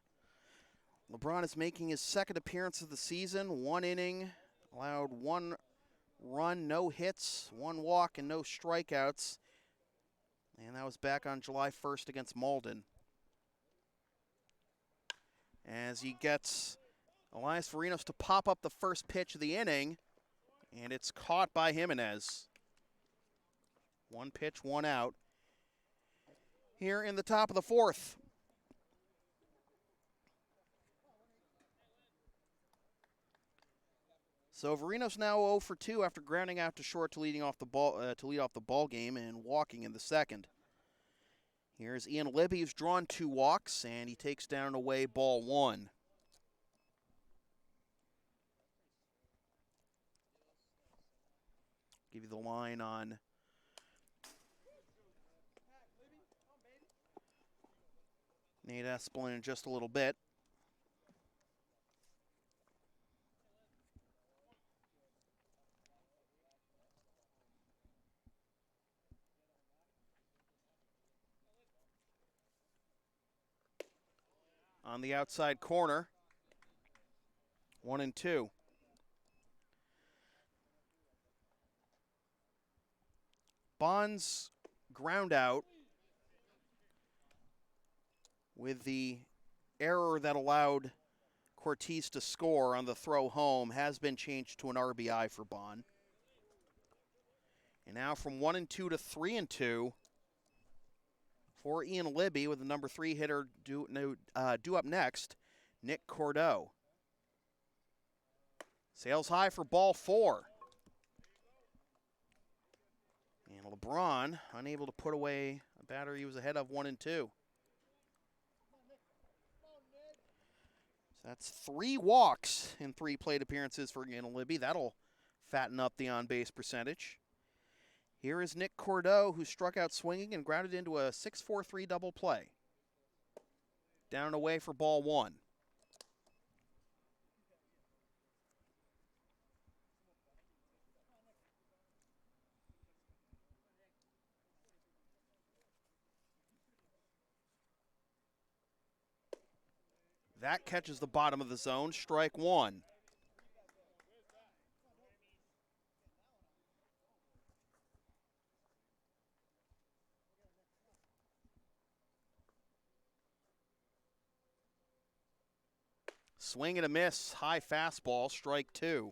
A: LeBron is making his second appearance of the season. 1 inning, allowed 1 run, no hits, 1 walk, and no strikeouts. And that was back on July 1st against Malden. As he gets Elias Varinos to pop up the first pitch of the inning, and it's caught by Jimenez. 1 pitch, 1 out. Here in the top of the 4th. So Varinos now 0 for 2 after grounding out to short to lead off the ball game and walking in the second. Here's Ian Libby, who's drawn 2 walks, and he takes down and away ball 1. Give you the line on Nate Espelin in just a little bit. on the outside corner. 1-2. Bond's ground out with the error that allowed Cortez to score on the throw home has been changed to an RBI for Bond. And now from 1-2 to 3-2 for Ian Libby, with the number 3 hitter due up next, Nick Cordeaux. Sails high for ball 4. And LeBron unable to put away a batter he was ahead of 1-2. So that's 3 walks in 3 plate appearances for Ian Libby. That'll fatten up the on-base percentage. Here is Nick Cordeaux, who struck out swinging and grounded into a 6-4-3 double play. Down and away for ball 1. That catches the bottom of the zone, strike 1. Swing and a miss, high fastball, strike 2.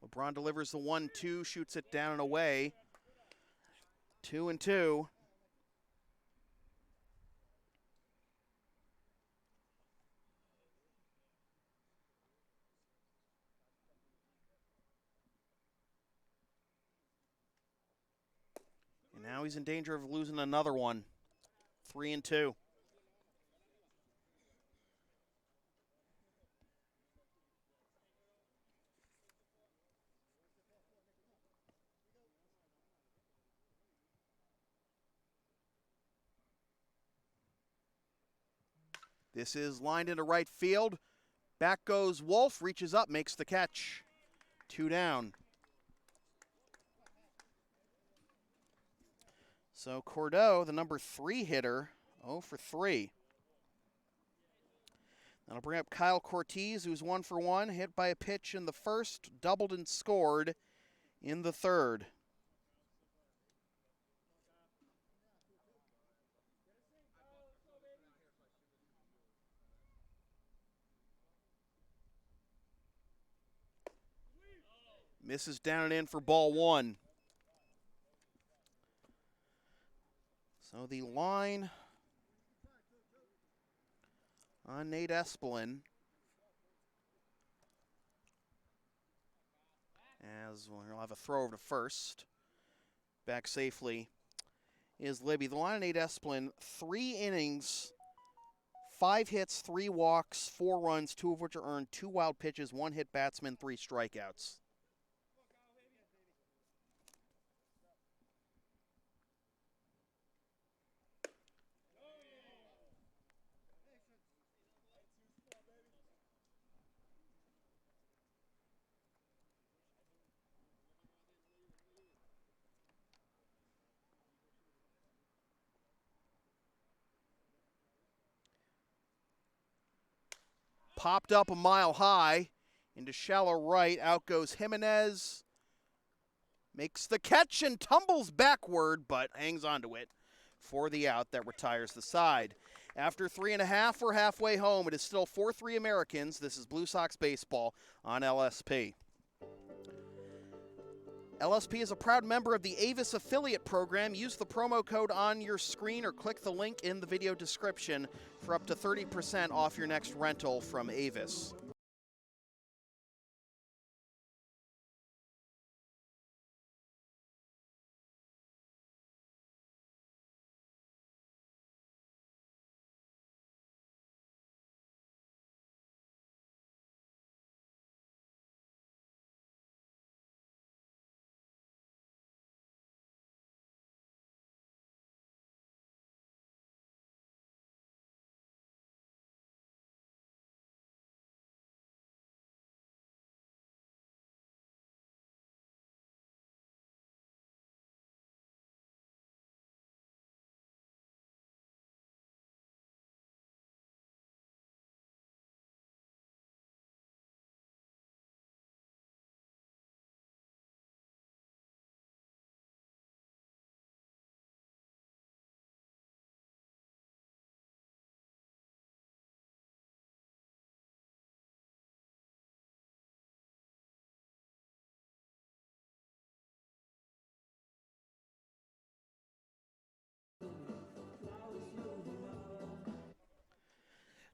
A: LeBron delivers the 1-2, shoots it down and away. 2-2. And now he's in danger of losing another one. 3-2. This is lined into right field. Back goes Wolf, reaches up, makes the catch. 2 down. So Cordeaux, the number 3 hitter, 0 for 3. That'll bring up Kyle Cortez, who's 1 for 1, hit by a pitch in the first, doubled and scored in the third. Misses down and in for ball 1. So the line on Nate Espelin, as we'll have a throw over to first, back safely, is Libby. The line on Nate Espelin, 3 innings, 5 hits, 3 walks, 4 runs, 2 of which are earned, 2 wild pitches, 1 hit batsman, 3 strikeouts. Popped up a mile high into shallow right. Out goes Jimenez. Makes the catch and tumbles backward, but hangs onto it for the out that retires the side. After 3.5, we're halfway home. It is still 4-3 Americans. This is Blue Sox baseball on LSP. LSP is a proud member of the Avis affiliate program. Use the promo code on your screen or click the link in the video description for up to 30% off your next rental from Avis.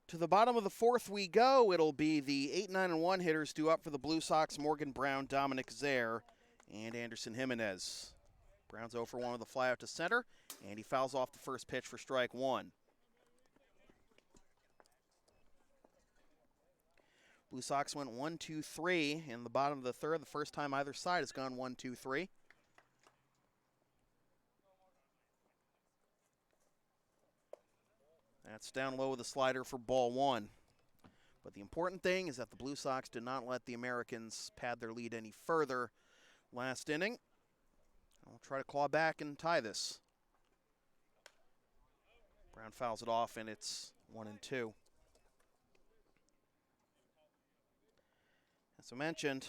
A: To the bottom of the fourth we go. It'll be the 8, 9, and 1 hitters due up for the Blue Sox: Morgan Brown, Dominic Zare, and Anderson Jimenez. Brown's 0 for 1 with a fly out to center, and he fouls off the first pitch for strike one. Blue Sox went 1, 2, 3 in the bottom of the third. The first time either side has gone 1, 2, 3. That's down low with a slider for ball one. But the important thing is that the Blue Sox did not let the Americans pad their lead any further last inning. I'll try to claw back and tie this. Brown fouls it off, and it's 1 and 2. As I mentioned,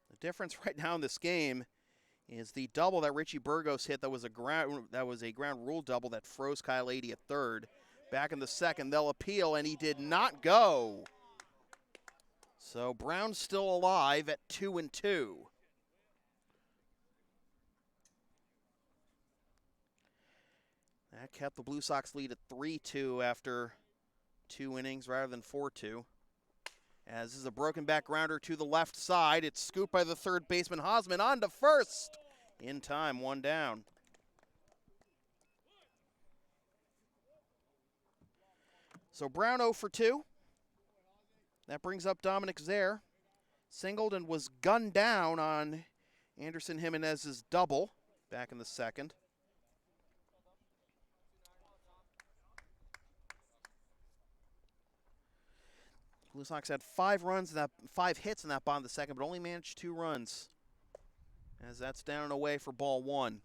A: the difference right now in this game is the double that Richie Burgos hit. That was a ground rule double that froze Kyle Adey at third. Back in the second, they'll appeal, and he did not go. So Brown's still alive at 2 and 2. That kept the Blue Sox lead at 3-2 after 2 innings rather than 4-2. As this is a broken back grounder to the left side. It's scooped by the third baseman, Hosman, on to first. In time, 1 down. So Brown 0 for 2. That brings up Dominic Zare. Singled and was gunned down on Anderson Jimenez's double back in the second. Blue Sox had 5 hits in that bottom of the second, but only managed 2 runs. As that's down and away for ball one.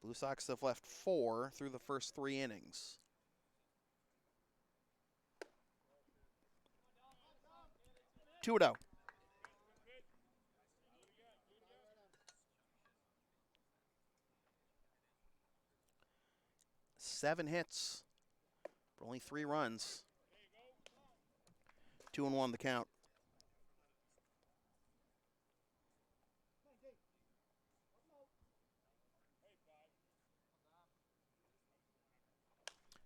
A: Blue Sox have left 4 through the first 3 innings. Two out. 7 hits, but only 3 runs. 2 and 1 the count.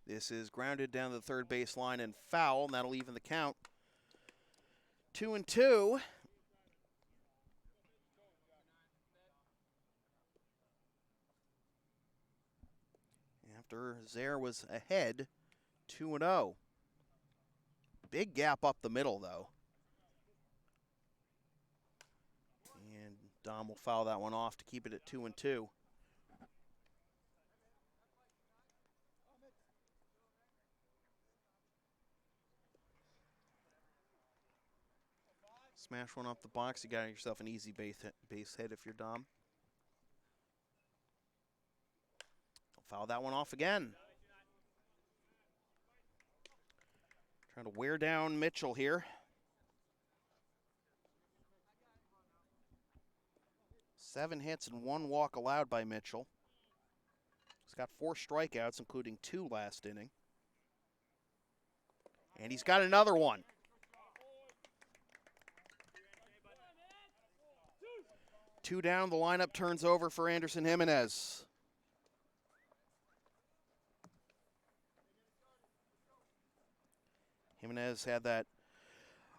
A: This is grounded down the third base line and foul, and that'll even the count. 2 and 2. After Zare was ahead, 2 and 0. Big gap up the middle, though. And Dom will foul that one off to keep it at 2 and 2. Smash one off the box. You got yourself an easy base hit if you're Dom. Foul that one off again. Trying to wear down Mitchell here. 7 hits and 1 walk allowed by Mitchell. He's got 4 strikeouts, including 2 last inning. And he's got another one. Two down, the lineup turns over for Anderson Jimenez. Jimenez had that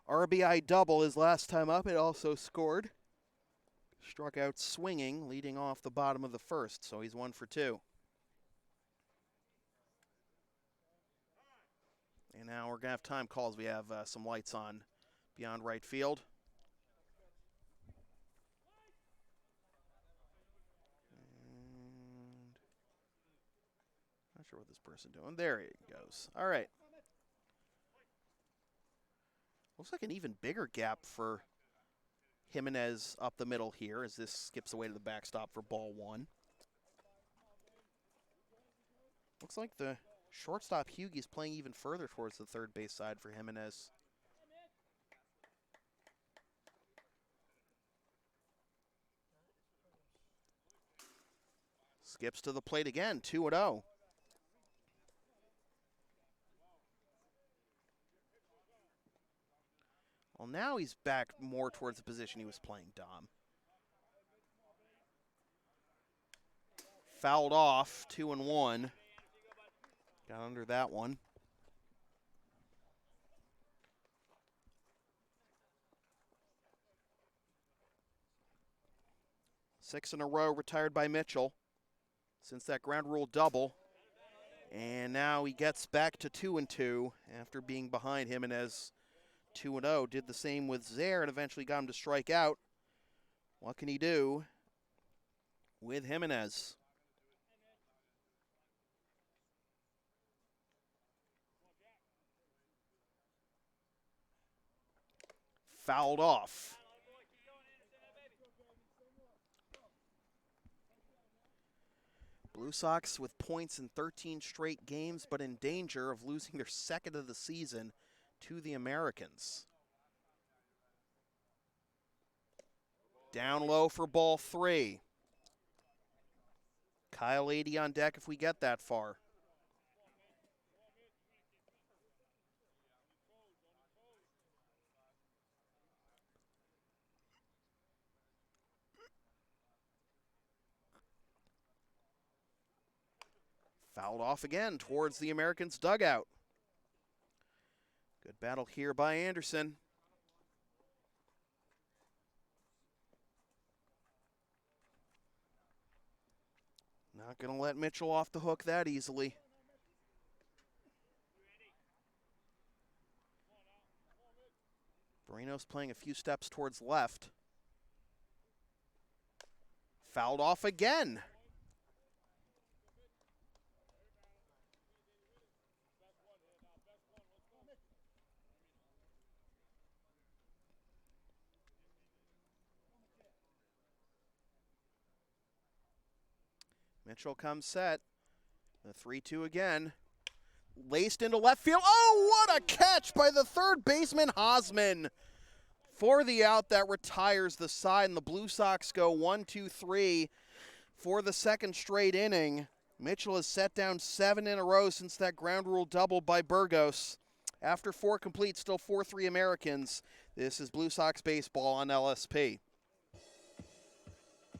A: RBI double his last time up. It also scored. Struck out swinging, leading off the bottom of the first, so he's 1 for 2. And now we're going to have time calls. We have some lights on beyond right field. And not sure what this person's doing. There he goes. All right. Looks like an even bigger gap for Jimenez up the middle here as this skips away to the backstop for ball one. Looks like the shortstop Hughie's playing even further towards the third base side for Jimenez. Skips to the plate again, 2-0. Well, now he's back more towards the position he was playing, Dom. Fouled off, 2-1. Got under that one. Six in a row retired by Mitchell since that ground rule double. And now he gets back to 2-2 after being behind Jimenez 2-0. Did the same with Zaire and eventually got him to strike out. What can he do with Jimenez? Fouled off. Blue Sox with points in 13 straight games, but in danger of losing their second of the season to the Americans. Down low for ball 3. Kyle 80 on deck if we get that far. Fouled off again towards the Americans' dugout. Good battle here by Anderson. Not going to let Mitchell off the hook that easily. Barrino's playing a few steps towards left. Fouled off again. Mitchell comes set. The 3-2 again. Laced into left field. Oh, what a catch by the third baseman, Hosman. For the out that retires the side, and the Blue Sox go 1-2-3 for the second straight inning. Mitchell has set down 7 in a row since that ground rule double by Burgos. After 4 complete, still 4-3 Americans. This is Blue Sox baseball on LSP.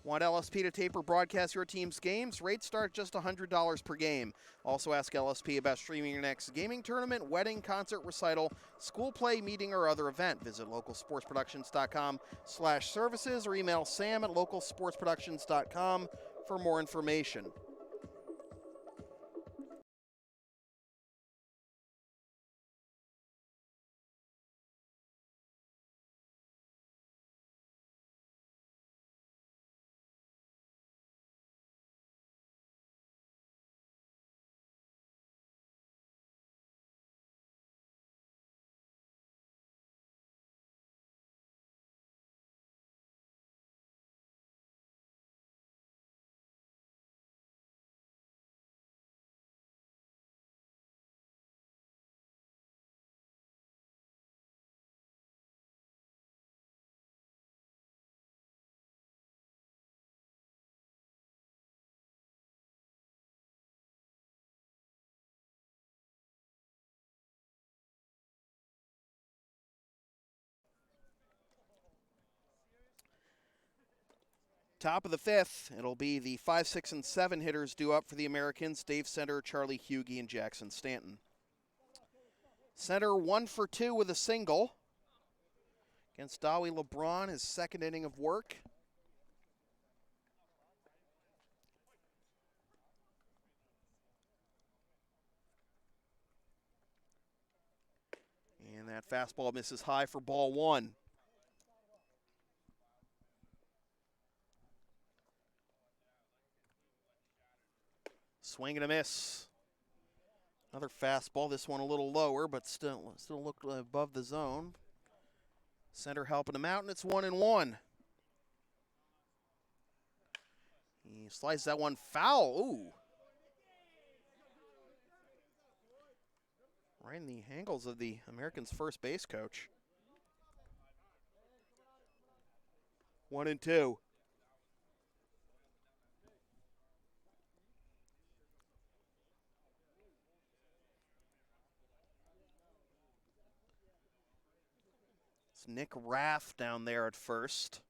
A: Want LSP to tape or broadcast your team's games? Rates start just $100 per game. Also ask LSP about streaming your next gaming tournament, wedding, concert, recital, school play, meeting, or other event. Visit localsportsproductions.com/services or email sam@localsportsproductions.com for more information. Top of the 5th, it'll be the 5, 6, and 7 hitters due up for the Americans. Dave Center, Charlie Hughey, and Jackson Stanton. Center 1 for 2 with a single against Dawi LeBron, his second inning of work. And that fastball misses high for ball 1. Swing and a miss. Another fastball, this one a little lower, but still looked above the zone. Center helping him out, and it's 1-1. He slices that one foul. Ooh. Right in the angles of the Americans' first base coach. 1-2. It's Nick Raff down there at first.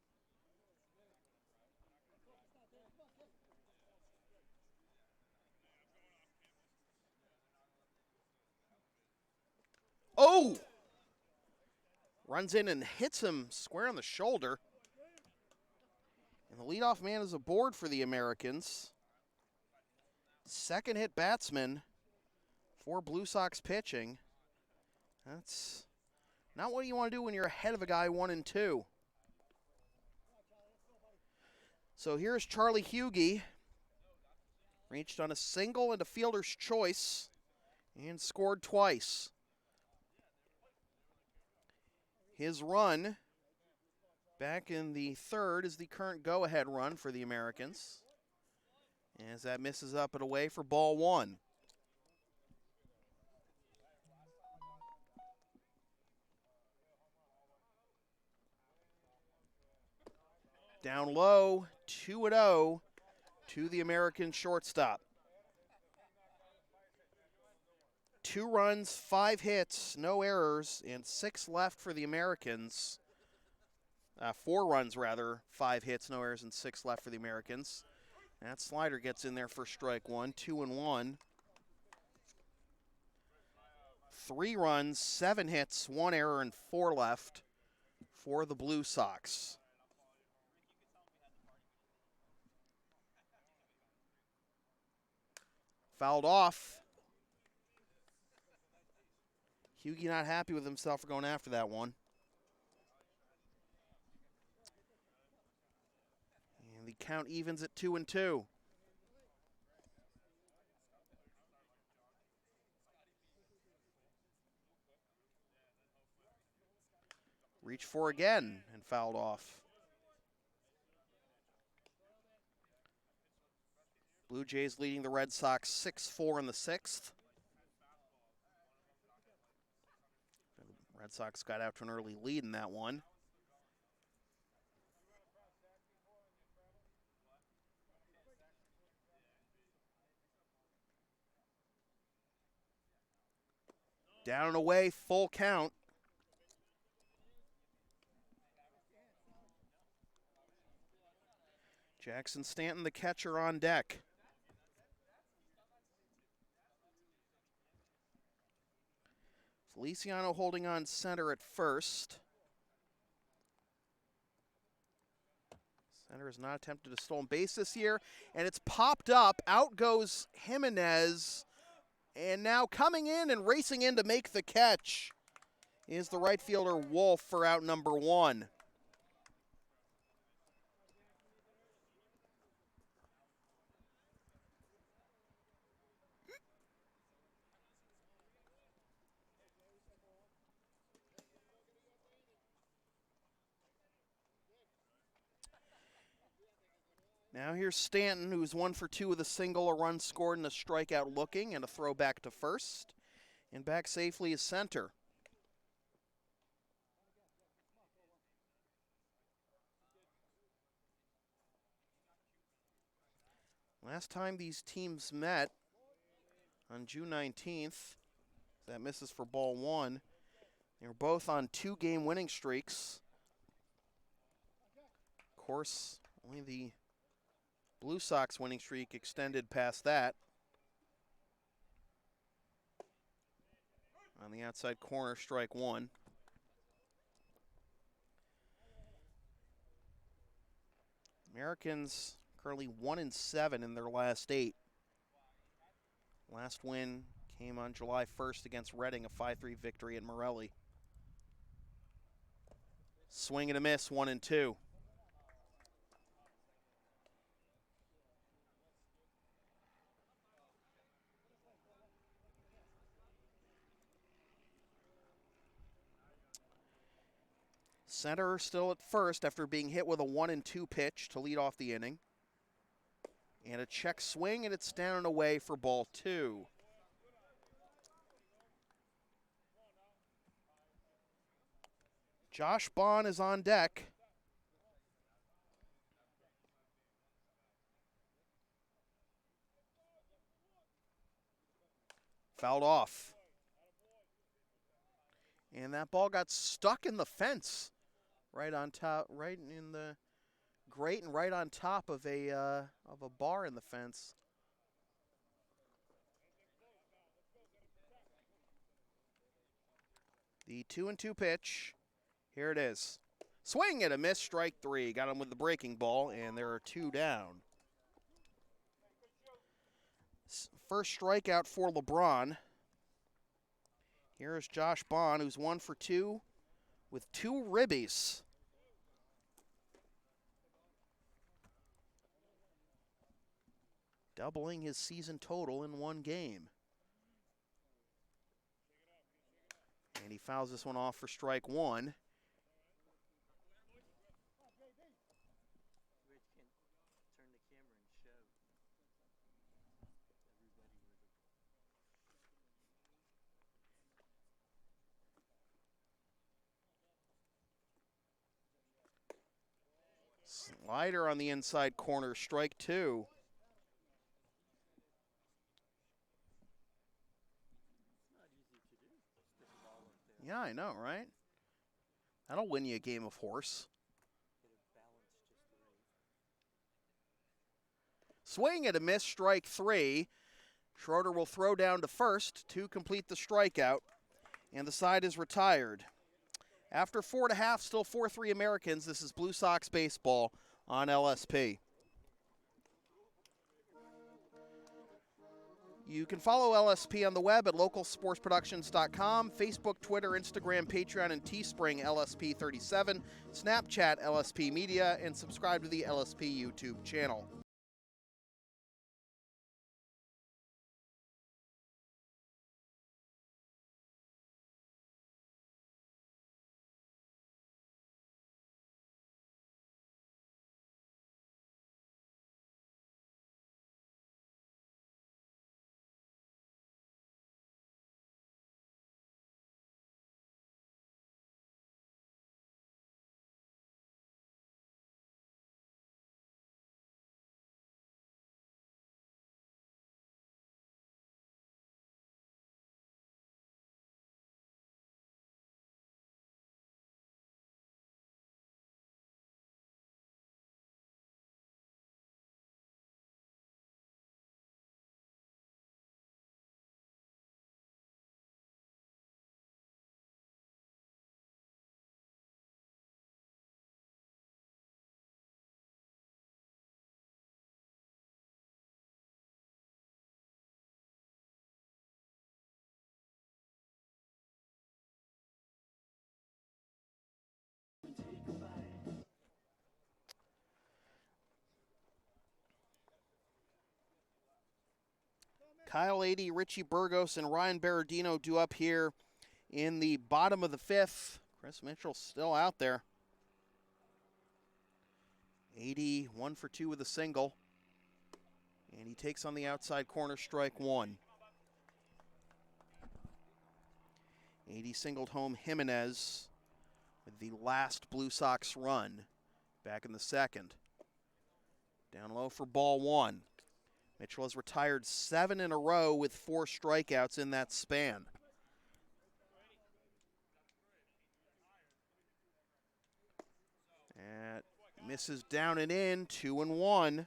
A: Oh! Runs in and hits him square on the shoulder. And the leadoff man is aboard for the Americans. Second hit batsman for Blue Sox pitching. That's not what you want to do when you're ahead of a guy 1-2. So here's Charlie Hughie. Reached on a single and a fielder's choice and scored twice. His run back in the third is the current go-ahead run for the Americans, as that misses up and away for ball one. Down low, 2-0 to the American shortstop. 2 runs, 5 hits, no errors, and 6 left for the Americans. 4 runs, rather, 5 hits, no errors, and 6 left for the Americans. That slider gets in there for strike one, 2-1. 3 runs, 7 hits, 1 error, and 4 left for the Blue Sox. Fouled off. Hughie not happy with himself for going after that one. And the count evens at 2-2. Reach for again and fouled off. Blue Jays leading the Red Sox 6-4 in the 6th. Red Sox got out to an early lead in that one. Down and away, full count. Jackson Stanton, the catcher, on deck. Feliciano holding on center at first. Center has not attempted a stolen base this year, and it's popped up. Out goes Jimenez, and now coming in and racing in to make the catch is the right fielder Wolf for out number 1. Now here's Stanton, who's 1 for 2 with a single, a run scored, and a strikeout looking, and a throw back to first. And back safely is center. Last time these teams met on June 19th, that misses for ball 1. They were both on 2-game winning streaks. Of course, only the Blue Sox winning streak extended past that. On the outside corner, strike 1. Americans currently 1-7 in their last 8. Last win came on July 1st against Reading, a 5-3 victory at Morelli. Swing and a miss, 1-2. Center still at first after being hit with a 1-2 pitch to lead off the inning. And a check swing, and it's down and away for ball 2. Josh Bond is on deck. Fouled off. And that ball got stuck in the fence. Right on top, right in the grate, and right on top of a bar in the fence. The 2-2 pitch. Here it is. Swing and a miss, strike 3. Got him with the breaking ball, and there are 2 down. First strikeout for LeBron. Here's Josh Bond, who's 1 for 2 with 2 ribbies. Doubling his season total in 1 game. And he fouls this one off for strike 1. Slider on the inside corner, strike 2. Yeah, I know, right? That'll win you a game of horse. Swing and a miss, strike 3. Schroeder will throw down to first to complete the strikeout, and the side is retired. After 4 1/2, still 4-3 Americans. This is Blue Sox baseball on LSP. You can follow LSP on the web at localsportsproductions.com, Facebook, Twitter, Instagram, Patreon, and Teespring LSP37, Snapchat LSP Media, and subscribe to the LSP YouTube channel. Kyle Adey, Richie Burgos, and Ryan Berardino due up here in the bottom of the 5th. Chris Mitchell still out there. Adey 1 for 2 with a single. And he takes on the outside corner, strike 1. Adey singled home Jimenez with the last Blue Sox run back in the 2nd. Down low for ball 1. Mitchell has retired 7 in a row with 4 strikeouts in that span. And misses down and in, 2-1.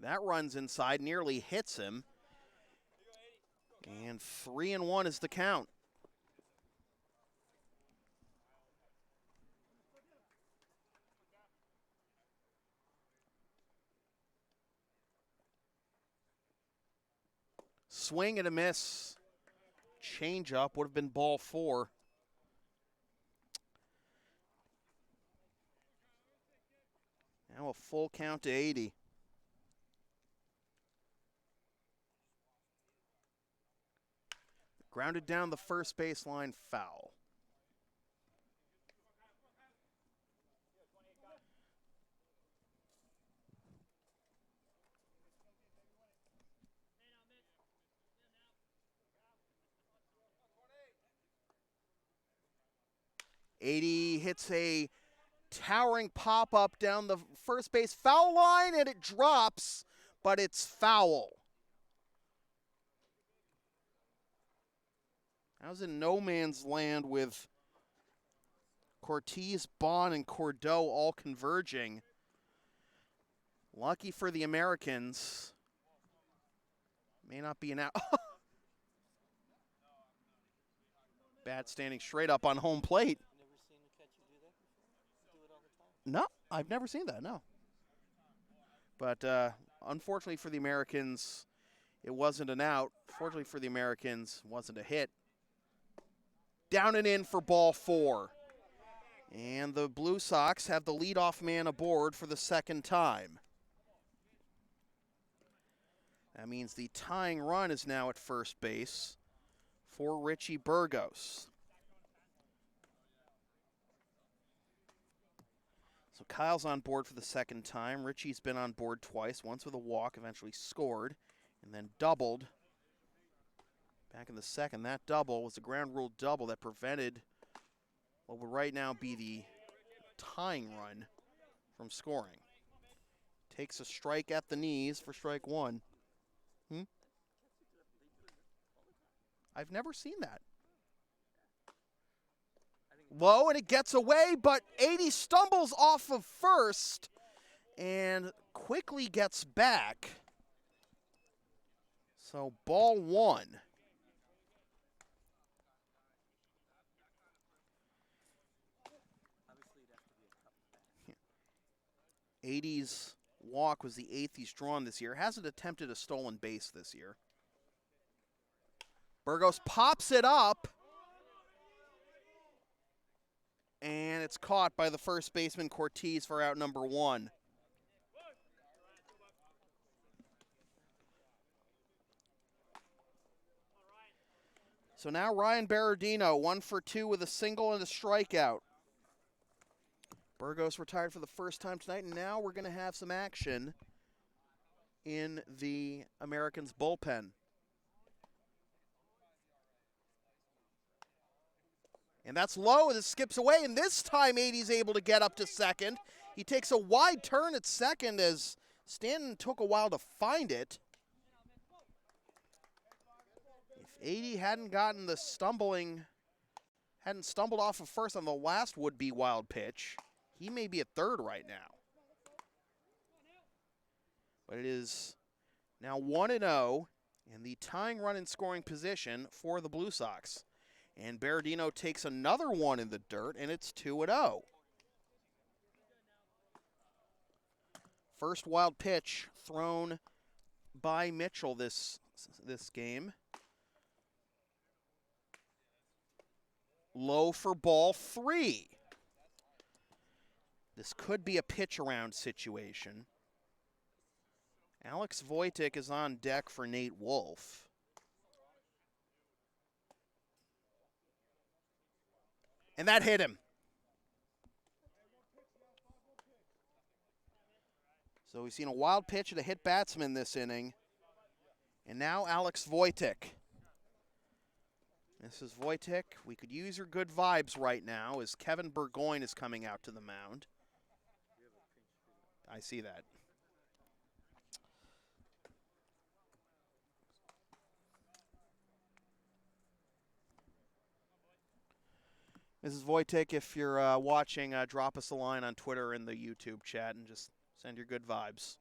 A: That runs inside, nearly hits him. And 3-1 is the count. Swing and a miss. Change up would have been ball 4. Now a full count to Adey. Grounded down the first baseline, foul. Adey hits a towering pop-up down the first base foul line, and it drops, but it's foul. I was in no man's land with Cortez, Bond, and Cordeaux all converging. Lucky for the Americans. May not be an out. Bat standing straight up on home plate.
B: Never seen a catcher do that before? Do it all the time?
A: No, I've never seen that, no. But unfortunately for the Americans, it wasn't an out. Fortunately for the Americans, it wasn't a hit. Down and in for ball 4. And the Blue Sox have the leadoff man aboard for the second time. That means the tying run is now at first base for Richie Burgos. So Kyle's on board for the second time. Richie's been on board twice, once with a walk, eventually scored, and then doubled. Back in the second, that double was a ground rule double that prevented what would right now be the tying run from scoring. Takes a strike at the knees for strike 1. I've never seen that. Low, and it gets away, but 80 stumbles off of first and quickly gets back. So ball 1.
B: Obviously, it'd have to be a couple.
A: 80's walk was the 8th he's drawn this year. Hasn't attempted a stolen base this year. Burgos pops it up. And it's caught by the first baseman Cortez for out number 1. So now Ryan Berardino, 1 for 2 with a single and a strikeout. Burgos retired for the first time tonight, and now we're going to have some action in the Americans' bullpen. And that's low, and it skips away, and this time 80's able to get up to second. He takes a wide turn at second as Stanton took a while to find it. If 80 hadn't gotten the hadn't stumbled off of first on the last would-be wild pitch, he may be at third right now. But it is now 1-0, and the tying run in scoring position for the Blue Sox. And Berardino takes another one in the dirt, and it's 2-0. First wild pitch thrown by Mitchell this game. Low for ball 3. This could be a pitch around situation. Alex Wojtek is on deck for Nate Wolf. And that hit him. So we've seen a wild pitch and a hit batsman this inning. And now Alex Wojtek. This is Wojtek. We could use your good vibes right now as Kevin Burgoyne is coming out to the mound. I see that. Mrs. Wojtek, if you're watching, drop us a line on Twitter in the YouTube chat and just send your good vibes.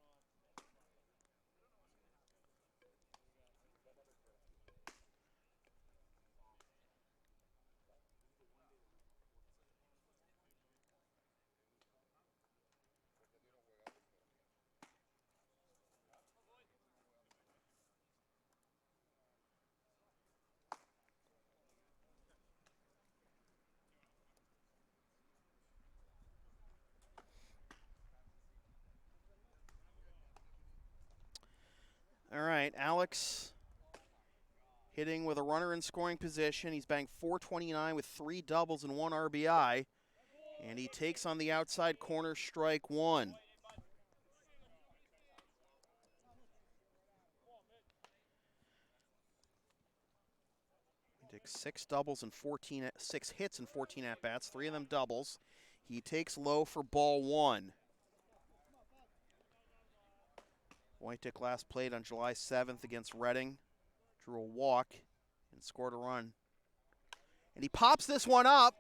A: All right, Alex hitting with a runner in scoring position. He's banked .429 with 3 doubles and 1 RBI. And he takes on the outside corner strike 1. He takes 6 doubles and 6 hits and 14 at-bats, 3 of them doubles. He takes low for ball 1. Wojtek last played on July 7th against Reading, drew a walk, and scored a run. And he pops this one up,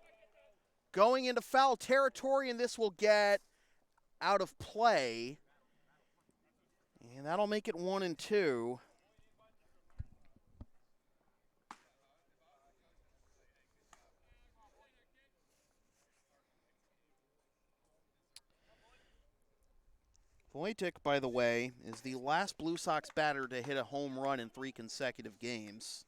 A: going into foul territory, and this will get out of play. And that'll make it 1-2. Wojtek, by the way, is the last Blue Sox batter to hit a home run in 3 consecutive games.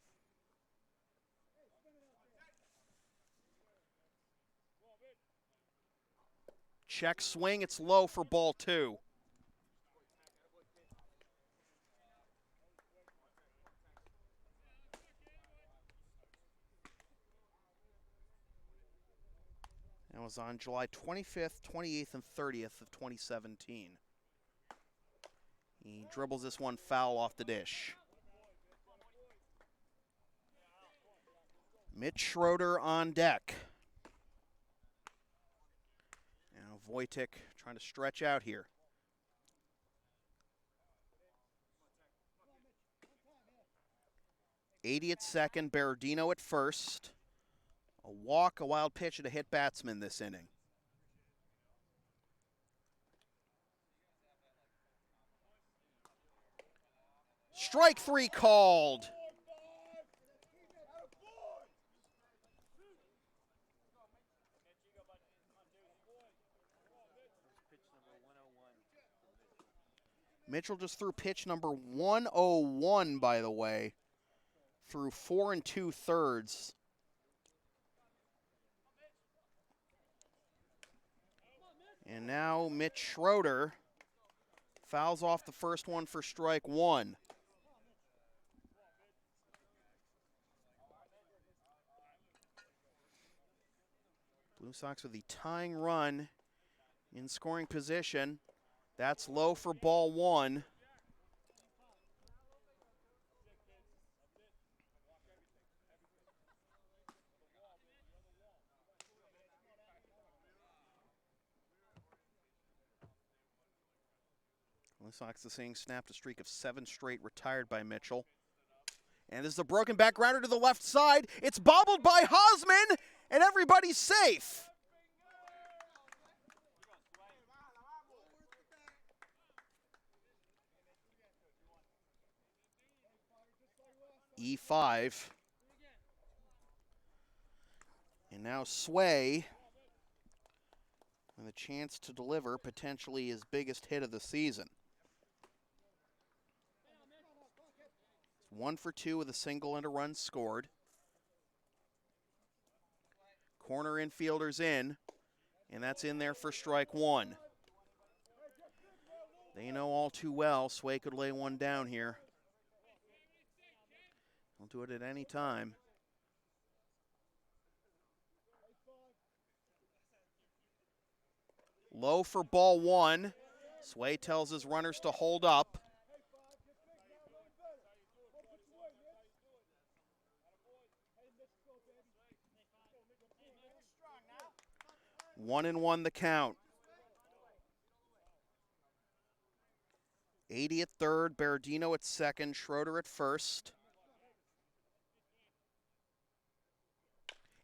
A: Check swing, it's low for ball 2. That was on July 25th, 28th, and 30th of 2017. He dribbles this one foul off the dish. Mitch Schroeder on deck. Now Wojtek trying to stretch out here. Ady at second, Berardino at first. A walk, a wild pitch, and a hit batsman this inning. Strike 3 called. Mitchell just threw pitch number 101, by the way, through 4 2/3. And now Mitch Schroeder fouls off the first one for strike 1. Blue Sox with the tying run in scoring position. That's low for ball 1. Blue Sox is saying snapped a streak of 7 straight retired by Mitchell. And this is a broken back grounder to the left side. It's bobbled by Hosman, and everybody's safe. E5. And now Sway with a chance to deliver potentially his biggest hit of the season. 1 for 2 with a single and a run scored. Corner infielder's in, and that's in there for strike 1. They know all too well Sway could lay one down here. He'll do it at any time. Low for ball 1. Sway tells his runners to hold up. 1-1 the count. Ady at third, Berardino at second, Schroeder at first.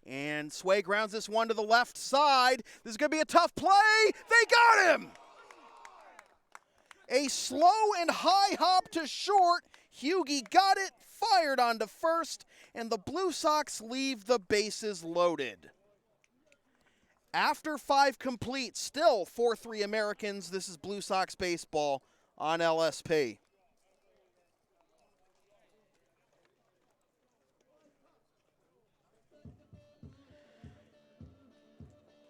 A: And Sway grounds this one to the left side. This is going to be a tough play. They got him! A slow and high hop to short. Hughie got it, fired onto first, and the Blue Sox leave the bases loaded. After 5 complete, still 4-3 Americans. This is Blue Sox baseball on LSP.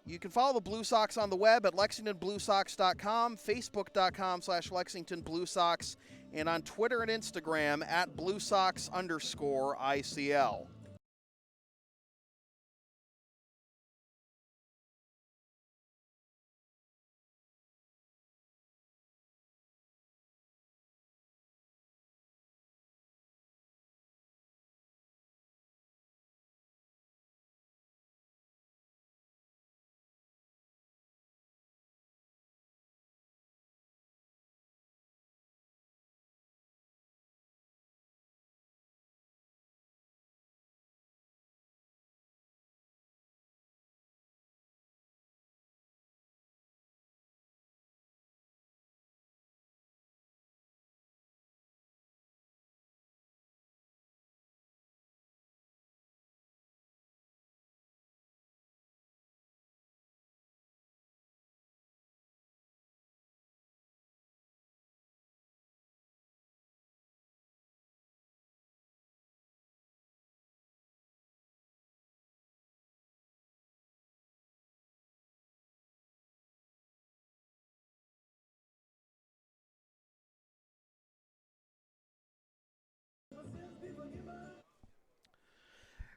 A: You can follow the Blue Sox on the web at LexingtonBlueSox.com, Facebook.com/LexingtonBlueSox, and on Twitter and Instagram at BlueSox_ICL.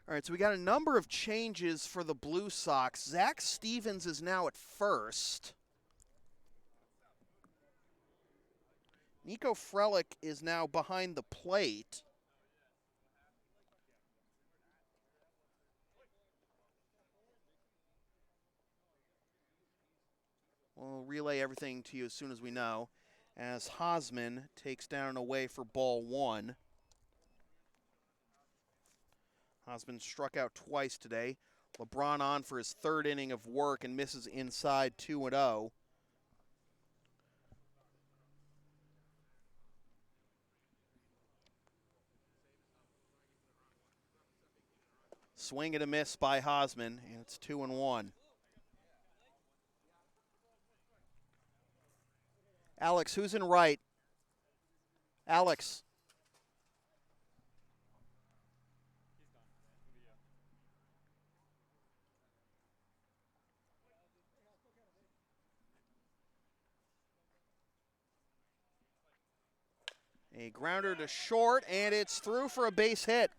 A: All right, so we got a number of changes for the Blue Sox. Zach Stevens is now at first. Nico Frelick is now behind the plate. We'll relay everything to you as soon as we know, as Hosman takes down and away for ball one. Hosman struck out twice today. LeBron on for his third inning of work and misses inside 2-0. Swing and a miss by Hosman, and it's 2-1. Alex, who's in right? Alex. A grounder to short, and it's through for a base hit.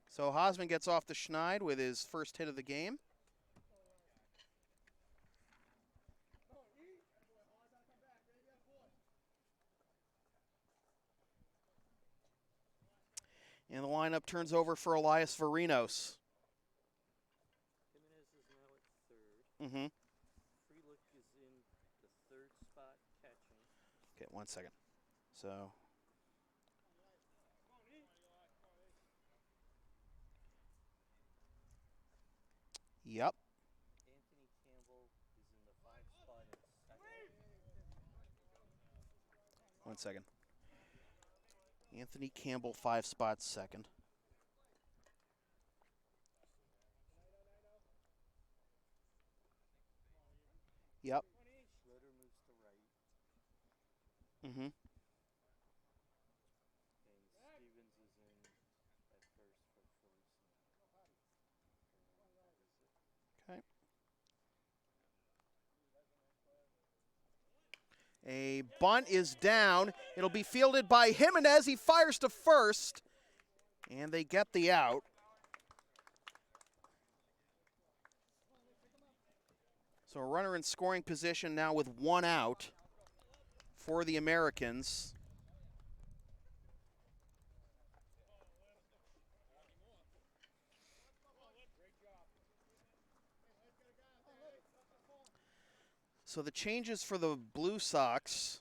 A: So Hosman gets off the schneid with his first hit of the game. And the lineup turns over for Elias Varinos.
B: Jimenez is now at third.
A: Mm-hmm.
B: Frelick is in the third spot catching.
A: Okay, 1 second. So. Yep.
B: Anthony Campbell is in the 5 spot at second.
A: 1 second. Anthony Campbell, 5 spots second. Yep.
B: Schroeder moves to right.
A: Mm-hmm.
B: And Stevens is in at first for Phillies.
A: Okay. A bunt is down. It'll be fielded by Jimenez. He fires to first, and they get the out. So a runner in scoring position now with 1 out for the Americans. So the changes for the Blue Sox.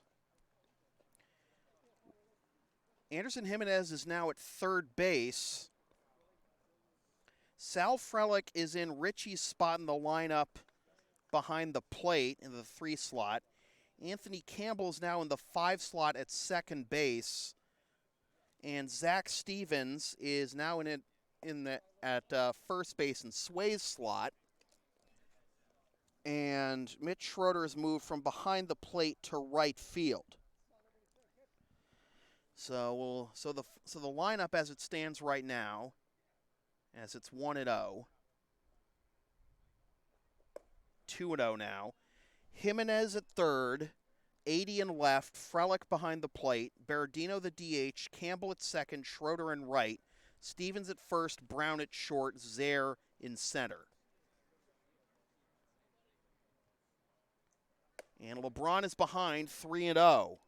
A: Anderson Jimenez is now at third base. Sal Frelick is in Richie's spot in the lineup behind the plate in the 3 slot. Anthony Campbell is now in the 5 slot at second base. And Zach Stevens is now at first base in Sway's slot. And Mitch Schroeder has moved from behind the plate to right field. So the lineup as it stands right now, as it's 1-0, 2-0 now. Jimenez at third, 80 in left, Frelick behind the plate, Berardino the DH, Campbell at second, Schroeder in right, Stevens at first, Brown at short, Zaire in center. And LeBron is behind 3-0.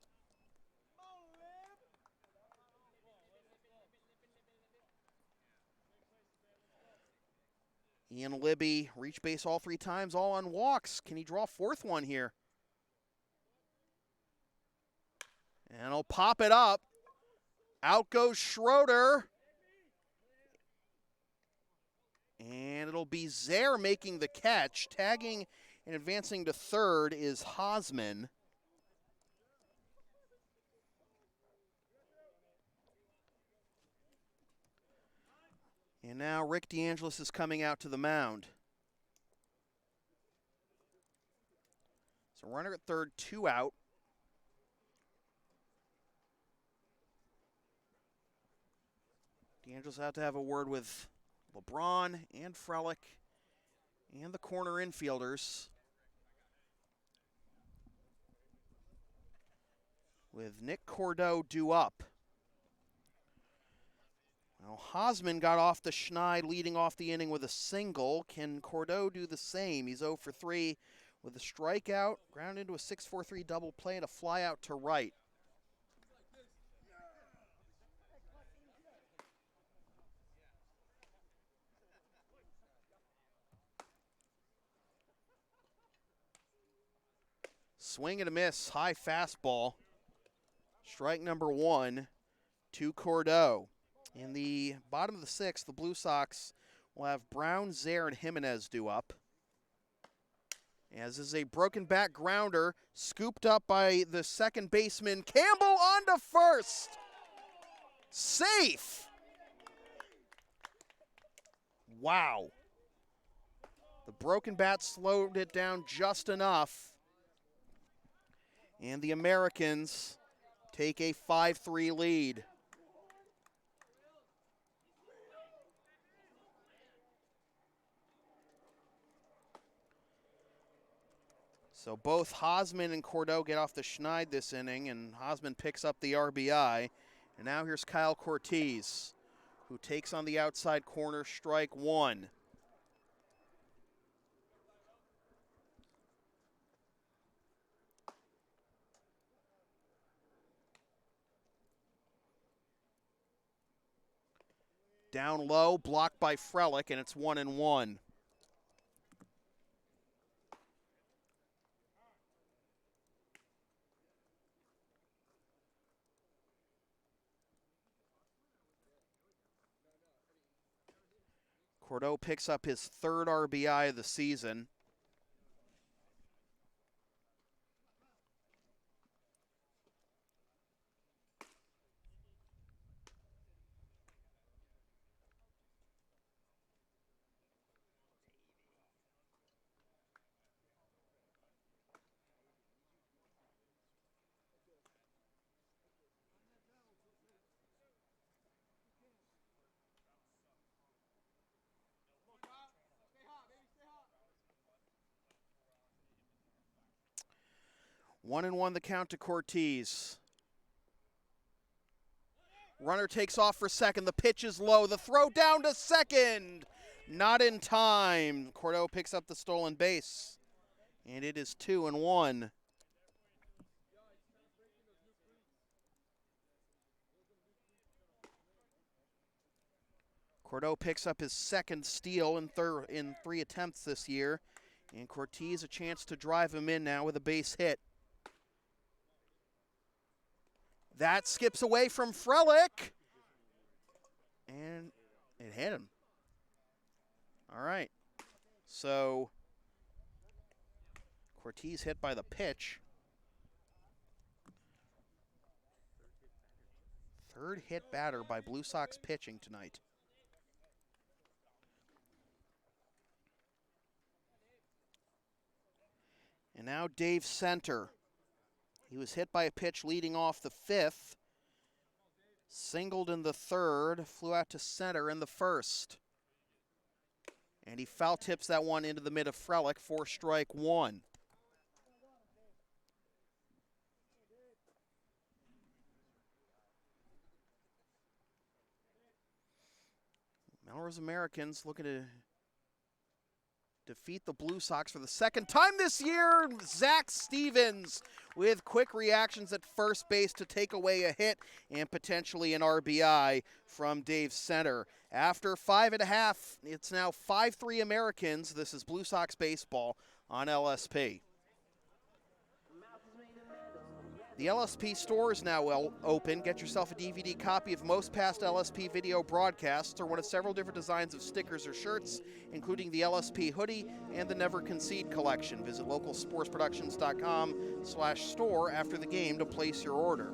A: Ian Libby, reach base all 3 times, all on walks. Can he draw a 4th one here? And he'll pop it up. Out goes Schroeder. And it'll be Zaire making the catch. Tagging and advancing to third is Hosman. And now Rick DeAngelis is coming out to the mound. So runner at third, 2 out. DeAngelis will have to have a word with LeBron and Frelick and the corner infielders. With Nick Cordeau due up. Well, Hosman got off the schneid, leading off the inning with a single. Can Cordeaux do the same? He's 0 for 3 with a strikeout, ground into a 6-4-3 double play, and a fly out to right. Swing and a miss, high fastball. Strike number 1 to Cordeaux. In the bottom of the 6th, the Blue Sox will have Brown, Zaire, and Jimenez due up. As is a broken back grounder, scooped up by the second baseman. Campbell on to first. Safe. Wow. The broken bat slowed it down just enough. And the Americans take a 5-3 lead. So both Hosman and Cordeaux get off the schneid this inning, and Hosman picks up the RBI. And now here's Kyle Cortez, who takes on the outside corner, strike 1. Down low, blocked by Frelick, and it's 1-1. Cordeaux picks up his 3rd RBI of the season. One and one the count to Cortez. Runner takes off for second. The pitch is low. The throw down to second. Not in time. Cordeaux picks up the stolen base. And it is 2-1. Cordeaux picks up his 2nd steal in 3 attempts this year. And Cortez a chance to drive him in now with a base hit. That skips away from Frelick. And it hit him. All right. So Cortez hit by the pitch. 3rd hit batter by Blue Sox pitching tonight. And now Dave Center. He was hit by a pitch leading off the 5th. Singled in the 3rd, flew out to center in the 1st. And he foul tips that one into the mid of Frelick for strike 1. Melrose Americans looking to defeat the Blue Sox for the 2nd time this year. Zach Stevens with quick reactions at first base to take away a hit and potentially an RBI from Dave Center. After 5.5, it's now 5-3 Americans. This is Blue Sox baseball on LSP. The LSP store is now open. Get yourself a DVD copy of most past LSP video broadcasts or one of several different designs of stickers or shirts, including the LSP hoodie and the Never Concede Collection. Visit localsportsproductions.com/store after the game to place your order.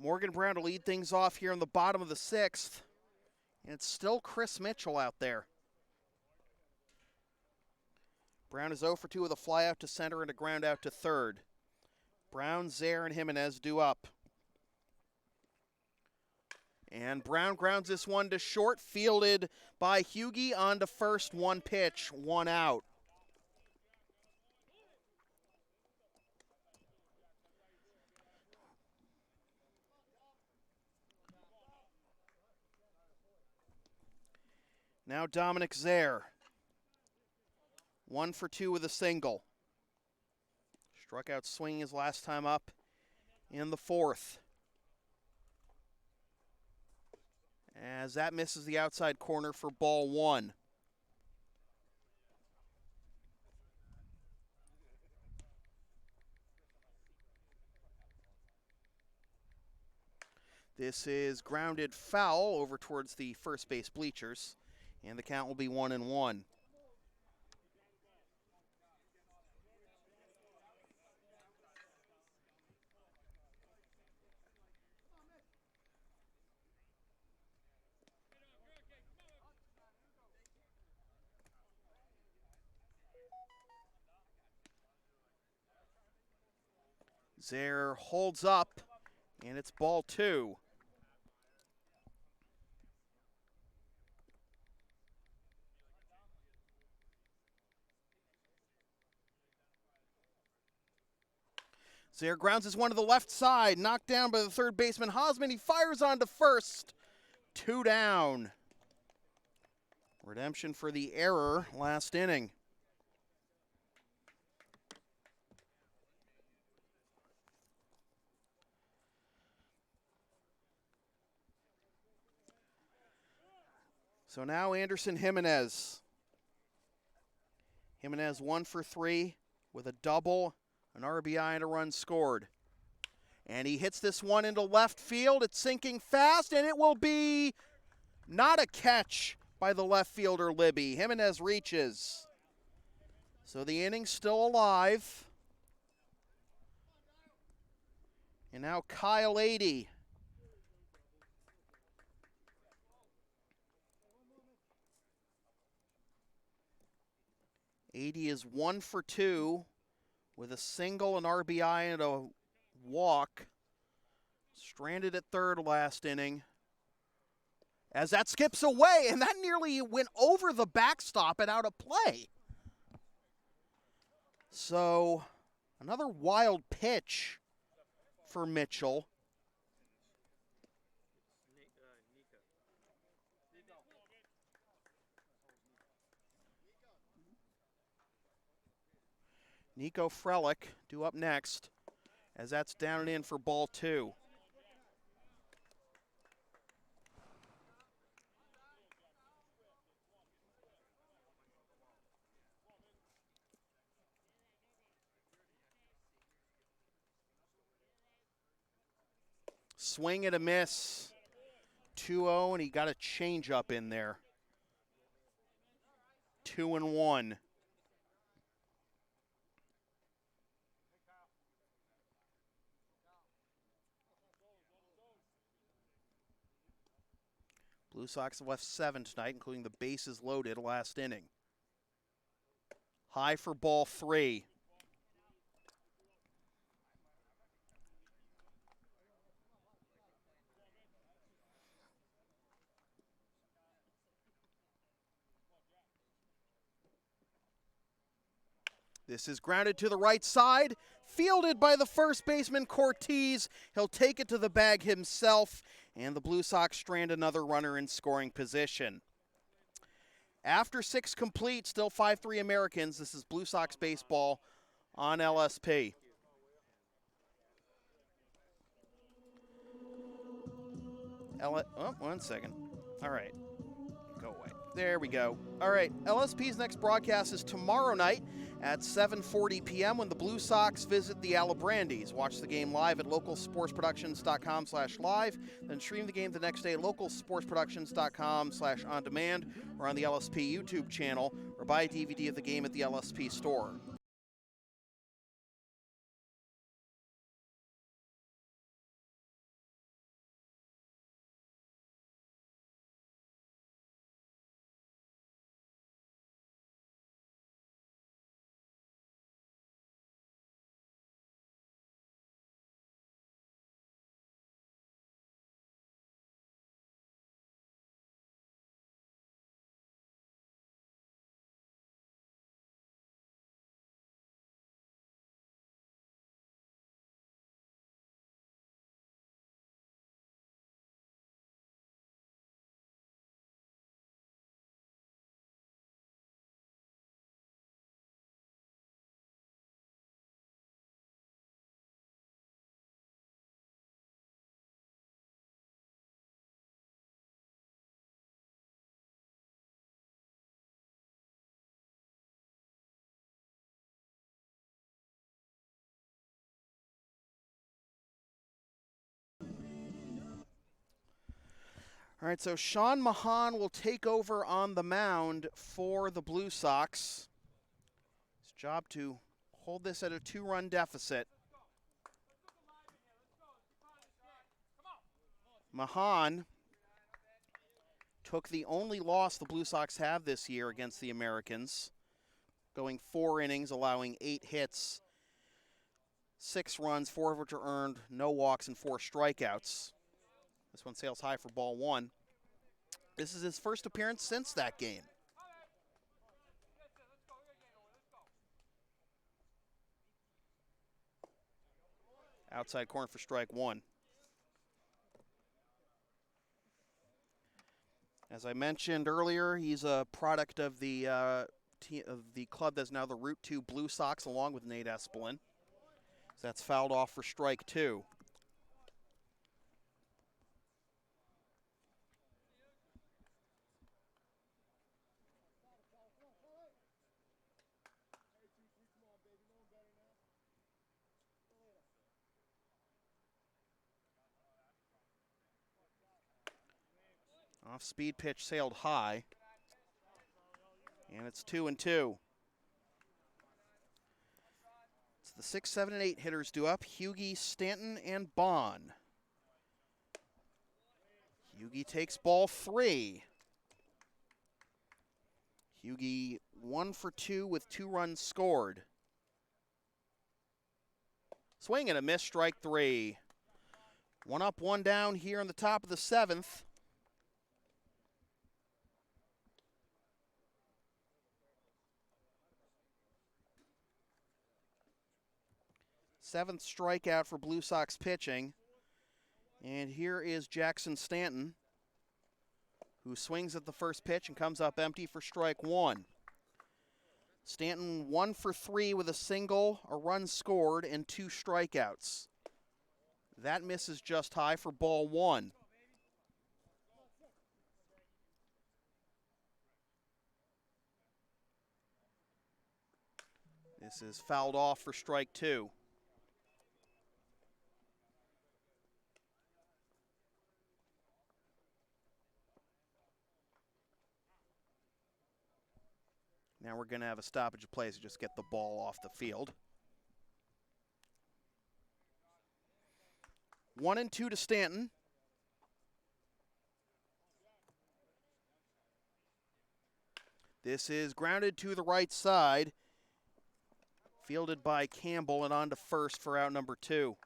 A: Morgan Brown to lead things off here in the bottom of the 6th. And it's still Chris Mitchell out there. Brown is 0 for 2 with a fly out to center and a ground out to third. Brown, Zaire, and Jimenez due up. And Brown grounds this one to short, fielded by Hughie on to first, 1 pitch, 1 out. Now Dominic Zaire. 1 for 2 with a single. Struck out swinging his last time up in the 4th. As that misses the outside corner for ball 1. This is grounded foul over towards the first base bleachers, and the count will be 1-1. Zaire holds up, and it's ball 2. Zaire grounds this one to the left side, knocked down by the third baseman Hosman. He fires on to first. 2 down. Redemption for the error last inning. So now Anderson Jimenez. Jimenez 1 for 3 with a double, an RBI, and a run scored. And he hits this one into left field. It's sinking fast, and it will be not a catch by the left fielder Libby. Jimenez reaches. So the inning's still alive. And now Kyle 80. Is 1 for 2 with a single, an RBI, and a walk. Stranded at third last inning. As that skips away, and that nearly went over the backstop and out of play. So another wild pitch for Mitchell. Nico Frelick due up next, as that's down and in for ball 2. Swing and a miss. 2-0, and he got a changeup in there. 2-1. Blue Sox have left 7 tonight, including the bases loaded last inning. High for ball 3. This is grounded to the right side, fielded by the first baseman Cortez. He'll take it to the bag himself, and the Blue Sox strand another runner in scoring position. After 6 complete, still 5-3 Americans. This is Blue Sox baseball on LSP. Oh, 1 second. All right. Go away. There we go. All right. LSP's next broadcast is tomorrow night at 7:40 p.m. when the Blue Sox visit the Alabrandies. Watch the game live at localsportsproductions.com/live. Then stream the game the next day at localsportsproductions.com/on-demand or on the LSP YouTube channel, or buy a DVD of the game at the LSP store. All right, so Sean Mahan will take over on the mound for the Blue Sox. His job to hold this at a 2-run deficit. Mahan took the only loss the Blue Sox have this year against the Americans, going 4 innings, allowing 8 hits, 6 runs, 4 of which are earned, no walks, and 4 strikeouts. This one sails high for ball 1. This is his first appearance since that game. Outside corner for strike 1. As I mentioned earlier, he's a product of the club that's now the Route 2 Blue Sox, along with Nate Espelin. So that's fouled off for strike 2. Off-speed pitch sailed high, and it's 2-2. So the 6, 7, and 8 hitters due up: Hughie, Stanton, and Bond. Hughie takes ball 3. Hughie 1 for 2 with 2 runs scored. Swing and a miss, strike 3. 1 up, 1 down here in the top of the 7th. Seventh strikeout for Blue Sox pitching. And here is Jackson Stanton, who swings at the first pitch and comes up empty for strike 1. Stanton 1 for 3 with a single, a run scored, and 2 strikeouts. That misses just high for ball 1. This is fouled off for strike 2. Now we're going to have a stoppage of play to just get the ball off the field. 1-2 to Stanton. This is grounded to the right side. Fielded by Campbell and on to first for out number 2.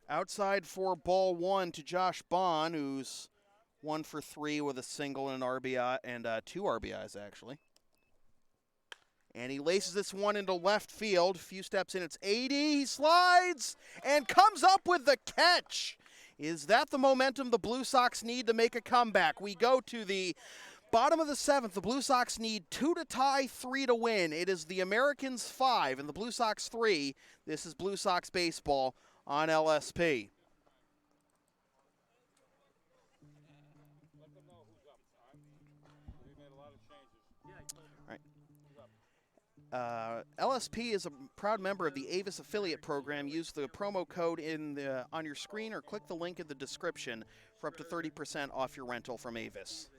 A: Outside for ball 1 to Josh Bond, who's 1 for 3 with a single and an RBI, and 2 RBIs actually. And he laces this one into left field. Few steps in, it's 80. He slides and comes up with the catch. Is that the momentum the Blue Sox need to make a comeback? We go to the bottom of the 7th. The Blue Sox need 2 to tie, 3 to win. It is the Americans 5 and the Blue Sox 3. This is Blue Sox baseball on LSP. LSP is a proud member of the Avis affiliate program. Use the promo code on your screen or click the link in the description for up to 30% off your rental from Avis.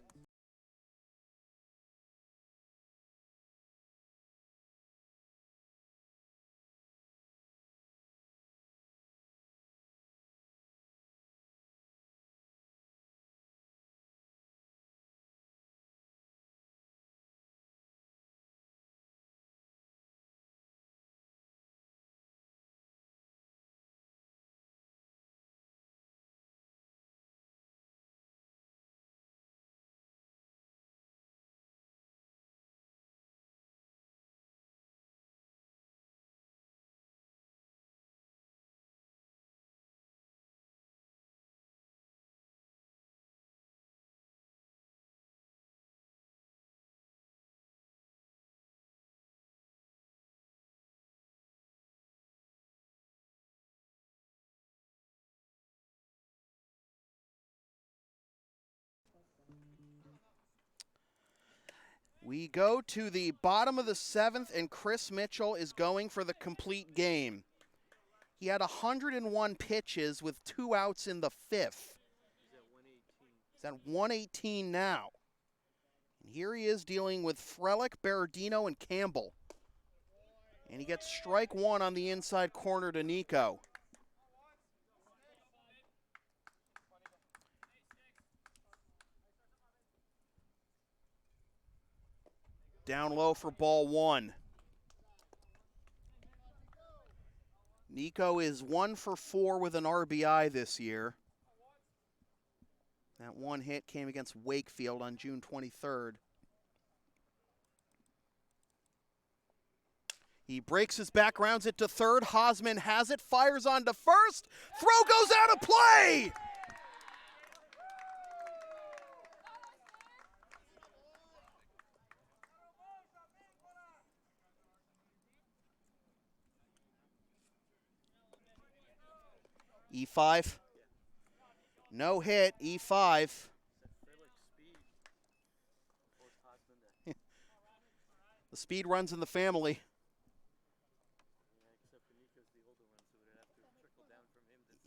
A: We go to the bottom of the 7th, and Chris Mitchell is going for the complete game. He had 101 pitches with 2 outs in the 5th. He's at 118 now. And here he is dealing with Frelick, Berardino, and Campbell. And he gets strike 1 on the inside corner to Nico. Down low for ball 1. Nico is 1 for 4 with an RBI this year. That one hit came against Wakefield on June 23rd. He breaks his back, rounds it to third. Hosman has it, fires on to first. Throw goes out of play! E5. No hit, E5. The speed runs in the family.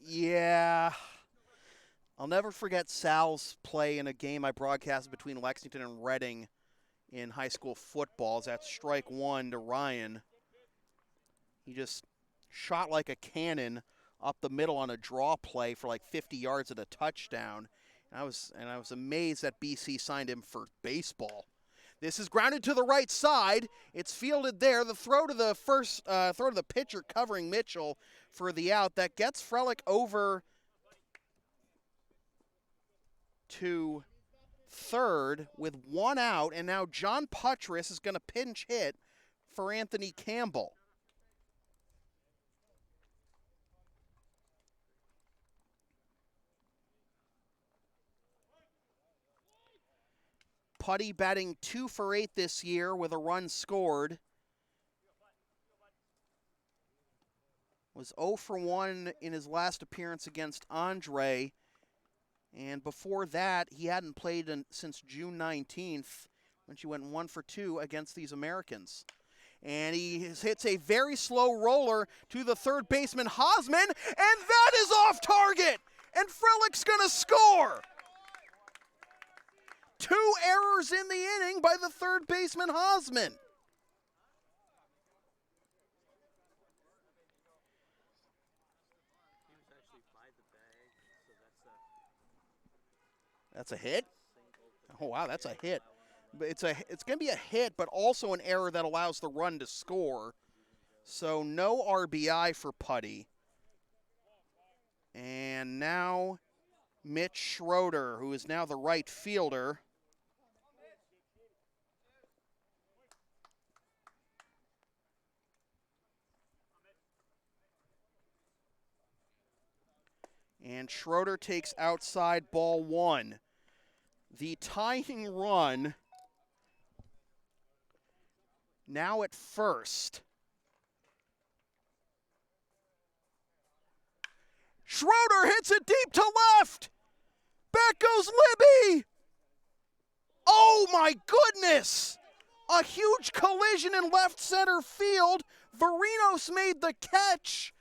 A: Yeah. I'll never forget Sal's play in a game I broadcast between Lexington and Reading in high school football. That's strike 1 to Ryan. He just shot like a cannon up the middle on a draw play for like 50 yards at a touchdown. And I was amazed that BC signed him for baseball. This is grounded to the right side. It's fielded there. The throw to the throw to the pitcher covering Mitchell for the out. That gets Frelick over to third with 1 out. And now John Puttress is going to pinch hit for Anthony Campbell. Putty batting 2 for 8 this year with a run scored. Was 0 for 1 in his last appearance against Andre. And before that, he hadn't played since June 19th when she went 1 for 2 against these Americans. And he hits a very slow roller to the third baseman, Hosman, and that is off target! And Frelick's gonna score! 2 errors in the inning by the third baseman, Hosman. That's a hit? Oh, wow, that's a hit. But it's going to be a hit, but also an error that allows the run to score. So no RBI for Putty. And now Mitch Schroeder, who is now the right fielder. And Schroeder takes outside ball 1. The tying run now at first. Schroeder hits it deep to left. Back goes Libby. Oh my goodness. A huge collision in left center field. Varinos made the catch.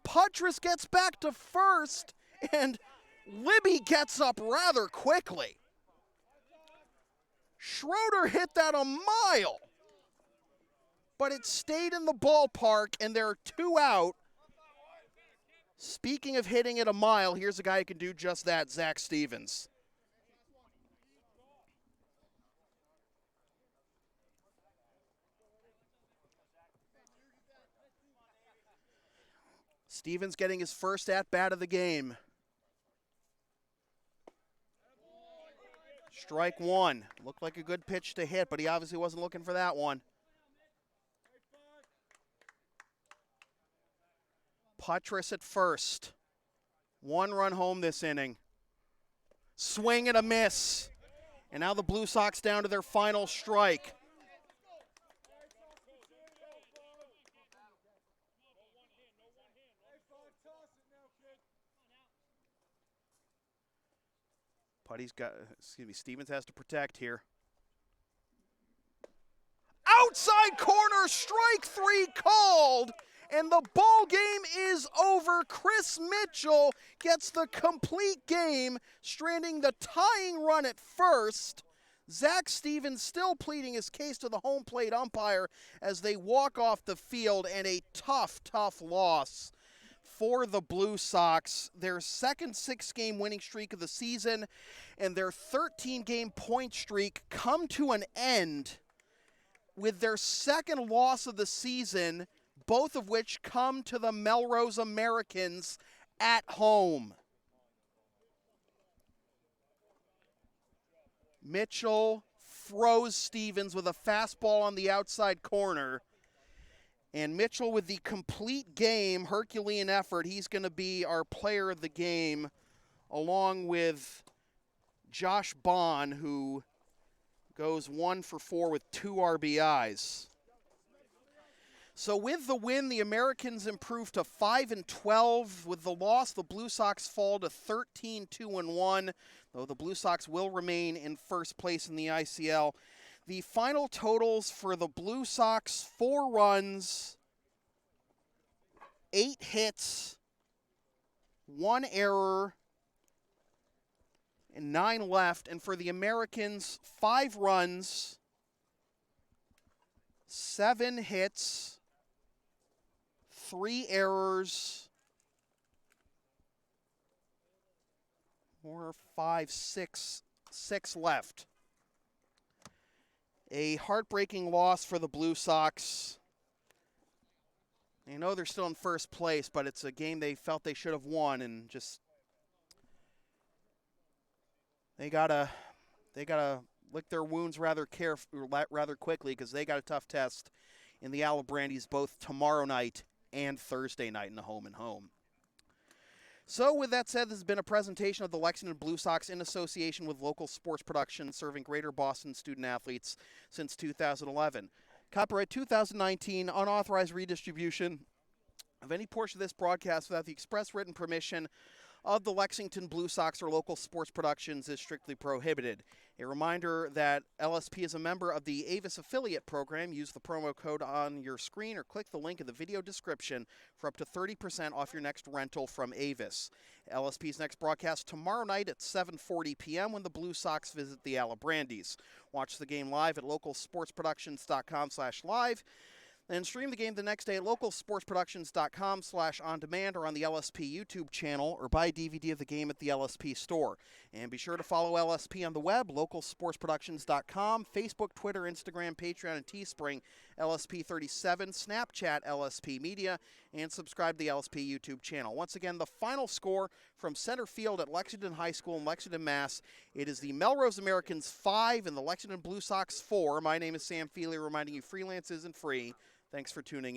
A: Puttress gets back to first, and Libby gets up rather quickly. Schroeder hit that a mile, but it stayed in the ballpark, and there are 2 out. Speaking of hitting it a mile, here's a guy who can do just that, Zach Stevens. Stevens getting his first at-bat of the game. Strike 1. Looked like a good pitch to hit, but he obviously wasn't looking for that one. Puttress at first. 1 run home this inning. Swing and a miss. And now the Blue Sox down to their final strike. Stevens has to protect here. outside corner, strike three called, and the ball game is over. Chris Mitchell gets the complete game, stranding the tying run at first. Zach Stevens still pleading his case to the home plate umpire as they walk off the field, and a tough loss for the Blue Sox. Their second 6-game winning streak of the season and their 13-game point streak come to an end with their second loss of the season, both of which come to the Melrose Americans at home. Mitchell froze Stevens with a fastball on the outside corner. And Mitchell with the complete game, Herculean effort. He's going to be our player of the game, along with Josh Bond, who goes 1 for 4 with 2 RBIs. So with the win, the Americans improve to 5-12. With the loss, the Blue Sox fall to 13-2-1, though the Blue Sox will remain in first place in the ICL. The final totals for the Blue Sox: 4 runs, 8 hits, 1 error, and 9 left. And for the Americans, 5 runs, 7 hits, 3 errors, 4, 5, 6 left. A heartbreaking loss for the Blue Sox. I know they're still in first place, but it's a game they felt they should have won, and just they gotta lick their wounds rather quickly, because they got a tough test in the Alabrandis both tomorrow night and Thursday night in the home and home. So with that said, this has been a presentation of the Lexington Blue Sox in association with local sports production serving Greater Boston student athletes since 2011. Copyright 2019, unauthorized redistribution of any portion of this broadcast without the express written permission of the Lexington Blue Sox or local sports productions is strictly prohibited. A reminder that LSP is a member of the Avis affiliate program. Use the promo code on your screen or click the link in the video description for up to 30% off your next rental from Avis. LSP's next broadcast tomorrow night at 7:40 p.m. when the Blue Sox visit the Alabrandis. Watch the game live at localsportsproductions.com/live. Then stream the game the next day at localsportsproductions.com/on-demand or on the LSP YouTube channel, or buy a DVD of the game at the LSP store. And be sure to follow LSP on the web, localsportsproductions.com, Facebook, Twitter, Instagram, Patreon, and Teespring, LSP37, Snapchat, LSP Media, and subscribe to the LSP YouTube channel. Once again, the final score from center field at Lexington High School in Lexington, Mass. It is the Melrose Americans 5 and the Lexington Blue Sox 4. My name is Sam Feely, reminding you freelance isn't free. Thanks for tuning in.